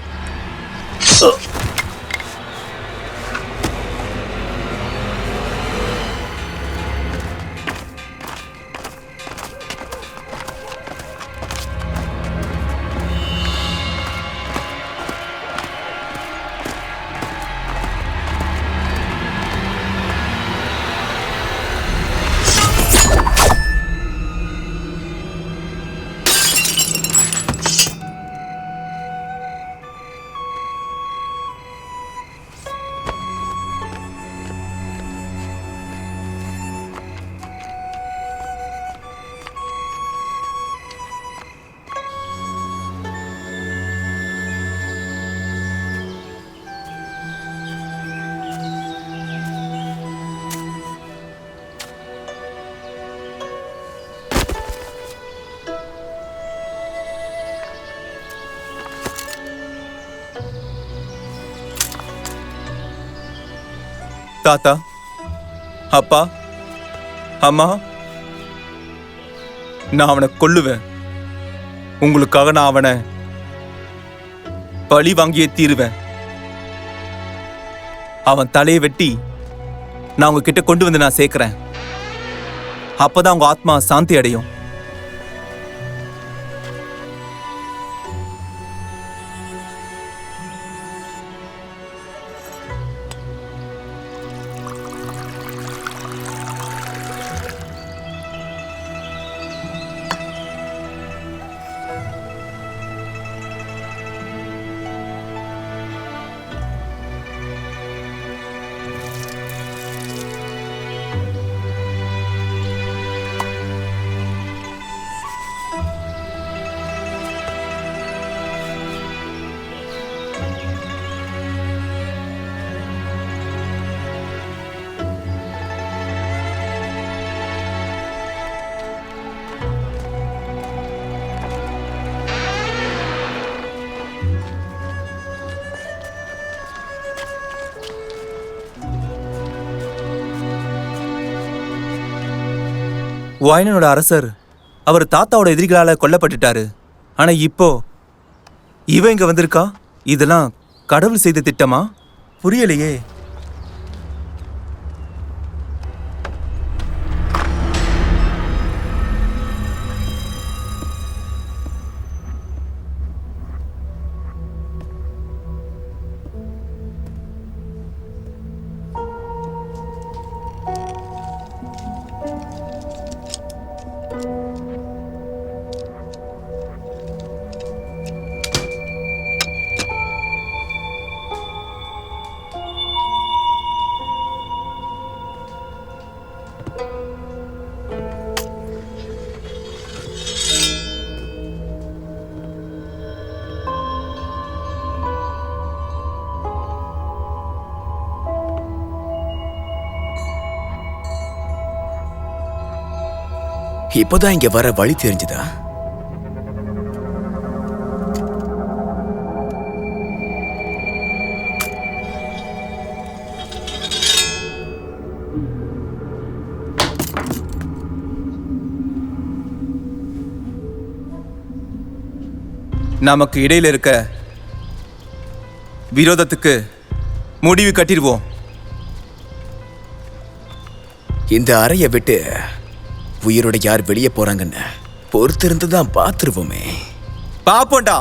தாத்தா, அப்பா, அம்மா, நான் அவனை கொல்லுவேன். உங்களுக்காக நான் அவனை பழி வாங்கியே தீருவேன். அவன் தலையை வெட்டி நான் உங்ககிட்ட கொண்டு வந்து நான் சேர்க்கிறேன். அப்பதான் உங்க ஆத்மா சாந்தி அடையும். வாயனோட அரசர் அவர் தாத்தாவோட எதிரிகளால கொல்லப்பட்டுட்டாரு. ஆனா இப்போ இவன் இங்க வந்திருக்கா? இதெல்லாம் கடவுள் செய்த திட்டமா? புரியலையே. இப்போதான் இங்க வர வழி தெரிஞ்சுதா? நமக்கு இடையில இருக்க விரோதத்துக்கு முடிவு கட்டிடுவோம். இந்த அறையை விட்டு உயிரோட யார் வெளியே போறாங்கன்னு பொறுத்திருந்து தான் பார்த்துருவோமே. பாப்போண்டா.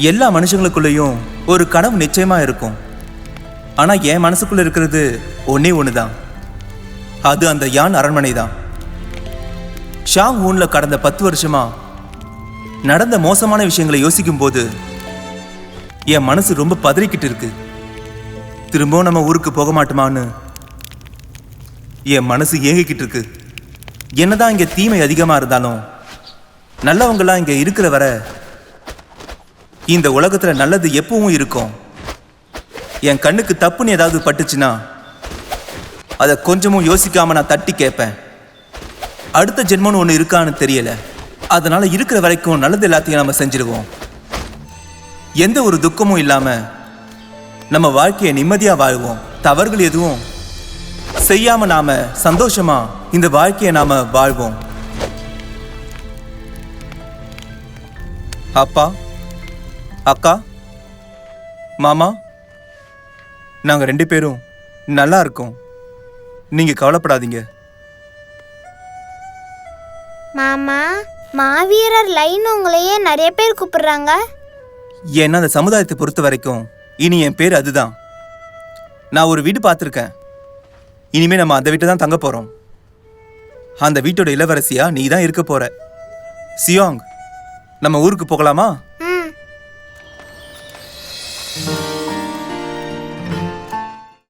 எல்லா மனுஷங்களுக்குள்ளேயும் ஒரு கனவு நிச்சயமா இருக்கும். ஆனா என் மனசுக்குள்ள இருக்கிறது ஒன்னே ஒண்ணுதான். அது அந்த யான் அரண்மனை தான். ஷாங் ஹூன்ல கடந்த 10 வருஷமா நடந்த மோசமான விஷயங்களை யோசிக்கும் போது என் மனசு ரொம்ப பதறிக்கிட்டு இருக்கு. திரும்பவும் நம்ம ஊருக்கு போக மாட்டோமான்னு என் மனசு ஏங்கிக்கிட்டு இருக்கு. என்னதான் இங்க தீமை அதிகமா இருந்தாலும் நல்லவங்களாம் இங்க இருக்கிற வர இந்த உலகத்துல நல்லது எப்பவும் இருக்கும். என் கண்ணுக்கு தப்புன்னு ஏதாவது பட்டுச்சுன்னா அதை கொஞ்சமும் யோசிக்காம நான் தட்டி கேட்பேன். அடுத்த ஜென்மம்னு ஒன்று இருக்கான்னு தெரியல. அதனால இருக்கிற வரைக்கும் நல்லது எல்லாத்தையும் நம்ம செஞ்சிருவோம். எந்த ஒரு துக்கமும் இல்லாம நம்ம வாழ்க்கையை நிம்மதியா வாழ்வோம். தவறுகள் எதுவும் செய்யாம நாம சந்தோஷமா இந்த வாழ்க்கையை நாம வாழ்வோம். அப்பா, அக்கா, மாமா, நாங்க 2 பேரும் நல்லா இருக்கோம். நீங்க கவலைப்படாதீங்க. மாமா, மாவீரர் லைன் உங்களையே நிறைய பேர் கூப்பிடுறாங்க. ஏன்னா அந்த சமுதாயத்தை பொறுத்த வரைக்கும் இனி என் பேர் அதுதான். நான் ஒரு வீடு பார்த்துருக்கேன். இனிமே நம்ம அந்த வீட்டை தான் தங்க போறோம். அந்த வீட்டோட இளவரசியா நீ தான் இருக்க போற. சியோங், நம்ம ஊருக்கு போகலாமா?